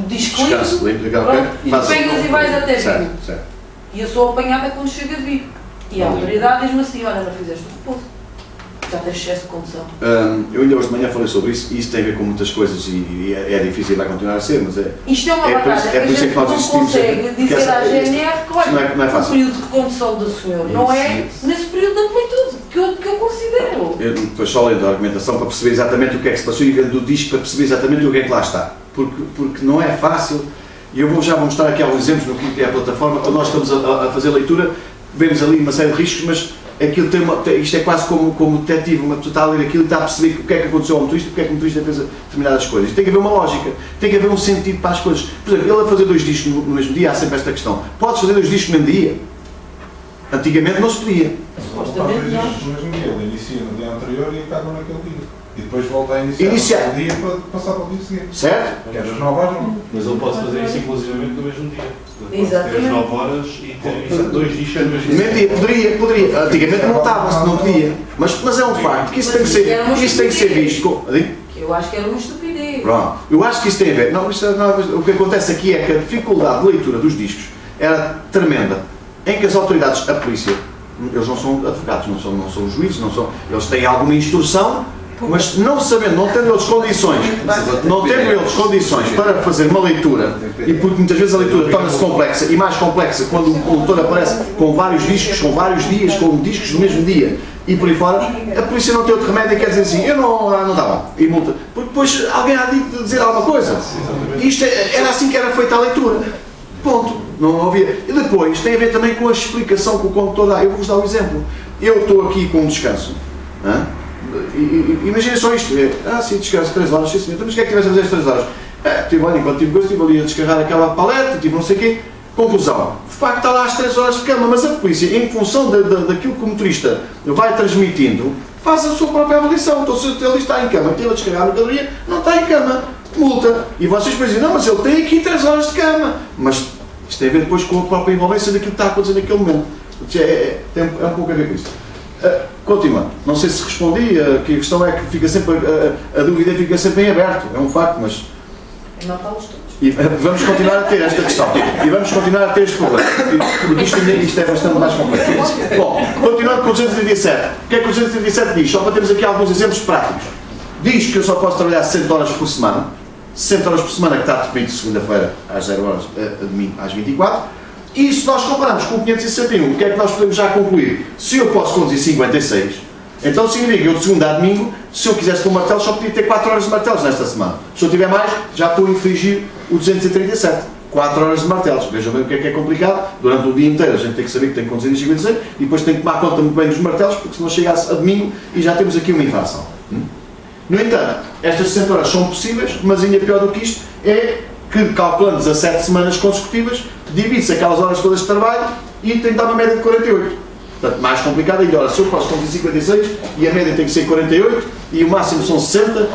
disco Descanso, limpo, limpo, pronto, ok. Faz- pegas e vais até Vigo. Certo, certo. E eu sou apanhada quando chego a Vigo. E a autoridade diz-me assim, olha, não fizeste o repouso. Já tens excesso de condução. Eu ainda hoje de manhã falei sobre isso, e isso tem a ver com muitas coisas e é difícil e vai continuar a ser, mas é. Isto é uma É por batalha isso- que é por a isso gente que nós não insistimos consegue sempre, dizer porque à essa- GNR que, olha, não é o fácil. período de condução do senhor não é nesse período de amplitude que eu considero. Eu depois só lendo a argumentação para perceber exatamente o que é que se passou e vendo o disco para perceber exatamente o que é que lá está. Porque não é fácil, e eu já vou mostrar aqui alguns exemplos no que é a plataforma, quando nós estamos a fazer leitura, vemos ali uma série de riscos, mas aquilo isto é quase como detetive, uma pessoa está a ler aquilo e está a perceber o que é que aconteceu ao motorista, porque é que o motorista fez determinadas coisas. Tem que haver uma lógica, tem que haver um sentido para as coisas. Por exemplo, ele a fazer 2 discos no mesmo dia, há sempre esta questão. Podes fazer 2 discos no mesmo dia? Antigamente não se podia. Supostamente não. No mesmo dia, ele inicia no dia anterior e acaba naquele dia. E depois volta a iniciar Iniciar. naquele dia para passar para o dia seguinte. Certo? Quer as 9 às 9. Mas ele pode fazer isso inclusivamente no mesmo dia. Pode ter Exatamente. as 9 horas e ter 2 discos no mesmo No mesmo dia, poderia. Antigamente não estava, não podia. Mas é um facto que isso tem que ser visto. Que eu acho que era uma estupidez. Pronto. Eu acho que isso tem a ver. Não, o que acontece aqui é que a dificuldade de leitura dos discos era tremenda, em que as autoridades, a polícia, eles não são advogados, não são juízes, eles têm alguma instrução, mas não sabendo, não tendo eles condições para fazer uma leitura, e porque muitas vezes a leitura torna-se complexa, e mais complexa quando o autor aparece com vários discos, com vários dias, com discos no mesmo dia, e por aí fora, a polícia não tem outro remédio e quer dizer assim, eu não dá bom, e multa. Porque depois alguém há de dizer alguma coisa. Isto era assim que era feita a leitura. Ponto. Não havia. E depois tem a ver também com a explicação que o condutor dá. Eu vou-vos dar um exemplo. Eu estou aqui com um descanso. Imagina só isto. Sim, descanso 3 horas. Sim, senhor. Mas o que é que tiveste a fazer as 3 horas? Enquanto tive gosto, estive ali a descarregar aquela paleta, tive não sei o quê. Conclusão. De facto está lá às 3 horas de cama, mas a polícia, em função daquilo que o motorista vai transmitindo, faz a sua própria avaliação. Então se ele está em cama, teve a descarregar a mercadoria, não está em cama. Multa. E vocês dizem, não, mas ele tem aqui 3 horas de cama. Mas isto tem a ver depois com a própria envolvência daquilo que está a acontecer naquele momento. É um pouco a ver com isto. Continuando. Não sei se respondi, que a questão é que fica sempre, a dúvida fica sempre em aberto. É um facto, mas... Não está os todos. E vamos continuar a ter esta questão. E vamos continuar a ter este problema. Porque isto é bastante mais complexo. Bom, continuando com o 237. O que é que o 237 diz? Só para termos aqui alguns exemplos práticos. Diz que eu só posso trabalhar 60 horas por semana. 60 horas por semana que está definido de segunda-feira às 0 horas, a domingo às 24. E se nós compararmos com o 561, o que é que nós podemos já concluir? Se eu posso conduzir 56, então significa que eu de segunda a domingo, se eu quisesse com martelos, só podia ter 4 horas de martelos nesta semana. Se eu tiver mais, já estou a infringir o 237. 4 horas de martelos. Vejam bem o que é complicado. Durante o dia inteiro a gente tem que saber que tem que conduzir 56 e depois tem que tomar conta muito bem dos martelos, porque senão chegasse a domingo e já temos aqui uma infração. No entanto, estas 60 horas são possíveis, mas ainda pior do que isto é que, calculando 17 semanas consecutivas, divide-se aquelas horas todas de trabalho e tem que dar uma média de 48. Portanto, mais complicado ainda. Ora, se eu posso conduzir 56 e a média tem que ser 48 e o máximo são 60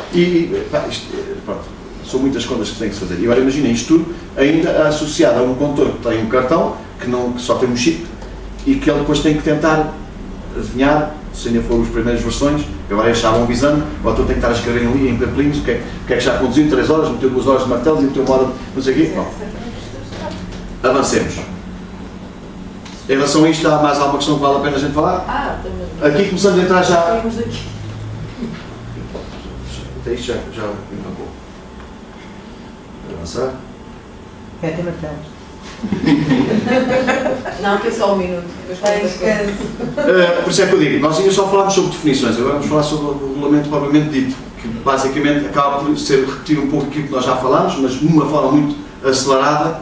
pronto, são muitas contas que têm que se fazer. E agora imaginem isto tudo ainda associado a um condutor que tem um cartão, que só tem um chip e que ele depois tem que tentar adivinhar, se ainda for as primeiras versões, agora eles estavam avisando, o autor tem que estar a escrever ali em papelinhos o que é que já conduziu 3 horas, meteu 2 horas de martelos e meteu 1 hora de não sei o quê. Bom, avancemos. Em relação a isto, há mais alguma questão que vale a pena a gente falar? Também. Aqui começamos a entrar já. Saímos daqui. Até isto já acabou. Avançar. Tem martelos. Não, que é só 1 minuto. Por isso é que eu digo, nós ainda só falámos sobre definições, agora vamos falar sobre o regulamento propriamente dito, que basicamente acaba por ser repetir um pouco aquilo que nós já falámos, mas de uma forma muito acelerada,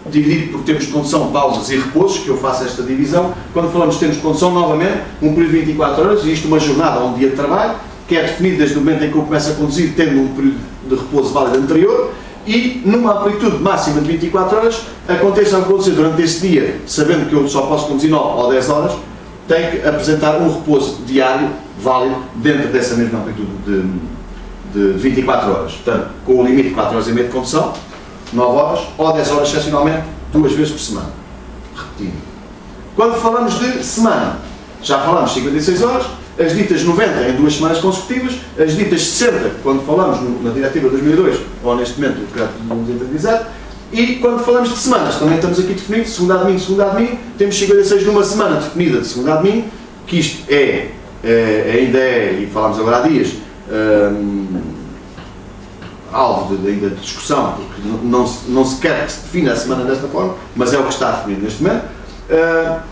dividido por tempos de condução, pausas e repousos, que eu faço esta divisão. Quando falamos de tempos de condução, novamente, um período de 24 horas, e isto uma jornada ou um dia de trabalho, que é definido desde o momento em que eu começo a conduzir, tendo um período de repouso válido anterior, e numa amplitude máxima de 24 horas, aconteça a conduzir durante esse dia, sabendo que eu só posso conduzir 9 ou 10 horas, tenho que apresentar um repouso diário válido dentro dessa mesma amplitude de de 24 horas, portanto, com o limite de 4 horas e meia de condução, 9 horas, ou 10 horas excepcionalmente, 2 vezes por semana. Repetindo. Quando falamos de semana, já falamos 56 horas, as ditas 90 em 2 semanas consecutivas, as ditas 60, quando falamos na Diretiva 2002, ou neste momento no decreto de 2017, e quando falamos de semanas, também estamos aqui definidos, segunda a domingo, temos 56 numa semana definida de segunda a domingo, que isto ainda é, e falámos agora há dias, alvo ainda de discussão, porque não se quer que se defina a semana desta forma, mas é o que está definido neste momento.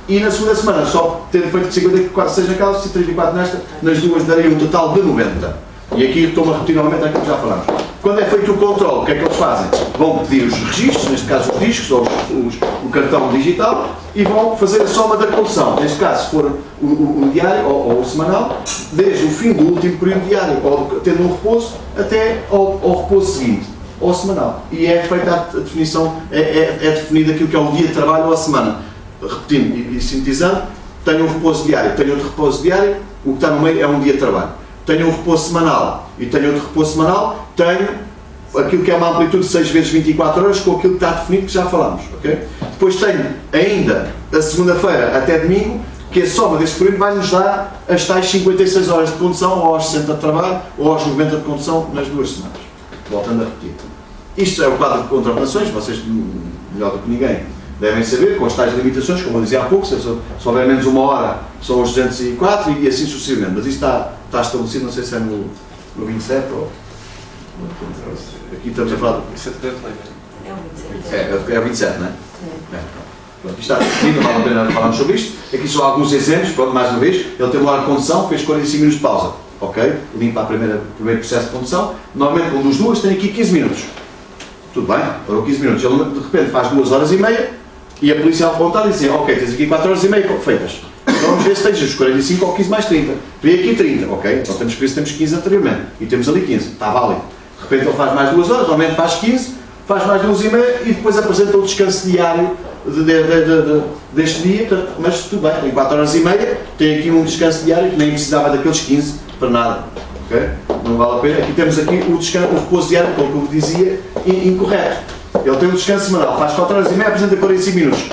E na segunda semana, só ter feito 56 naquela, 34 nesta, nas duas daria um total de 90. E aqui estou-me a repetir novamente aquilo que já falámos. Quando é feito o controle, o que é que eles fazem? Vão pedir os registros, neste caso os discos ou o cartão digital, e vão fazer a soma da condução. Neste caso, se for o diário ou o semanal, desde o fim do último período diário, ou tendo um repouso, até ao repouso seguinte, ou semanal. E é feita a definição, é definido aquilo que é o dia de trabalho ou a semana. Repetindo e sintetizando, tenho um repouso diário, tenho outro repouso diário, o que está no meio é um dia de trabalho. Tenho um repouso semanal e tenho outro repouso semanal, tenho aquilo que é uma amplitude de 6 vezes 24 horas com aquilo que está definido que já falámos. Okay? Depois tenho ainda a segunda-feira até domingo, que a soma desse período vai nos dar as tais 56 horas de condução, ou aos 60 de trabalho, ou aos 90 de condução nas 2 semanas. Voltando a repetir. Isto é o quadro de contratações, vocês melhor do que ninguém devem saber, com as tais limitações, como eu dizia há pouco, se houver menos 1 hora são os 204 e assim sucessivamente, mas isto está estabelecido, não sei se é no 27 ou... Aqui estamos a falar... É o 27, não é? Pronto, isto está definido, não vale a pena falarmos sobre isto. Aqui só alguns exemplos, pronto, mais uma vez, ele tem uma hora de condução, fez 45 minutos de pausa, ok? Limpa o primeiro processo de condução, normalmente um dos duas tem aqui 15 minutos. Tudo bem, foram 15 minutos, ele de repente faz 2 horas e meia e a polícia ao apontar e diz, ok, tens aqui 4 horas e meia feitas. Então vamos ver se tens os 45 ou 15 mais 30. Vem aqui 30, ok? Então temos que ver se temos 15 anteriormente. E temos ali 15, está válido. De repente ele faz mais 2 horas, normalmente faz 15, faz mais 2 e meia e depois apresenta o descanso diário deste dia, mas tudo bem, tem 4 horas e meia, tem aqui um descanso diário que nem precisava daqueles 15 para nada. Okay? Não vale a pena. Aqui temos aqui o repouso diário, como eu dizia, incorreto. Ele tem um descanso semanal, faz 4 horas e meia, apresenta 45 minutos.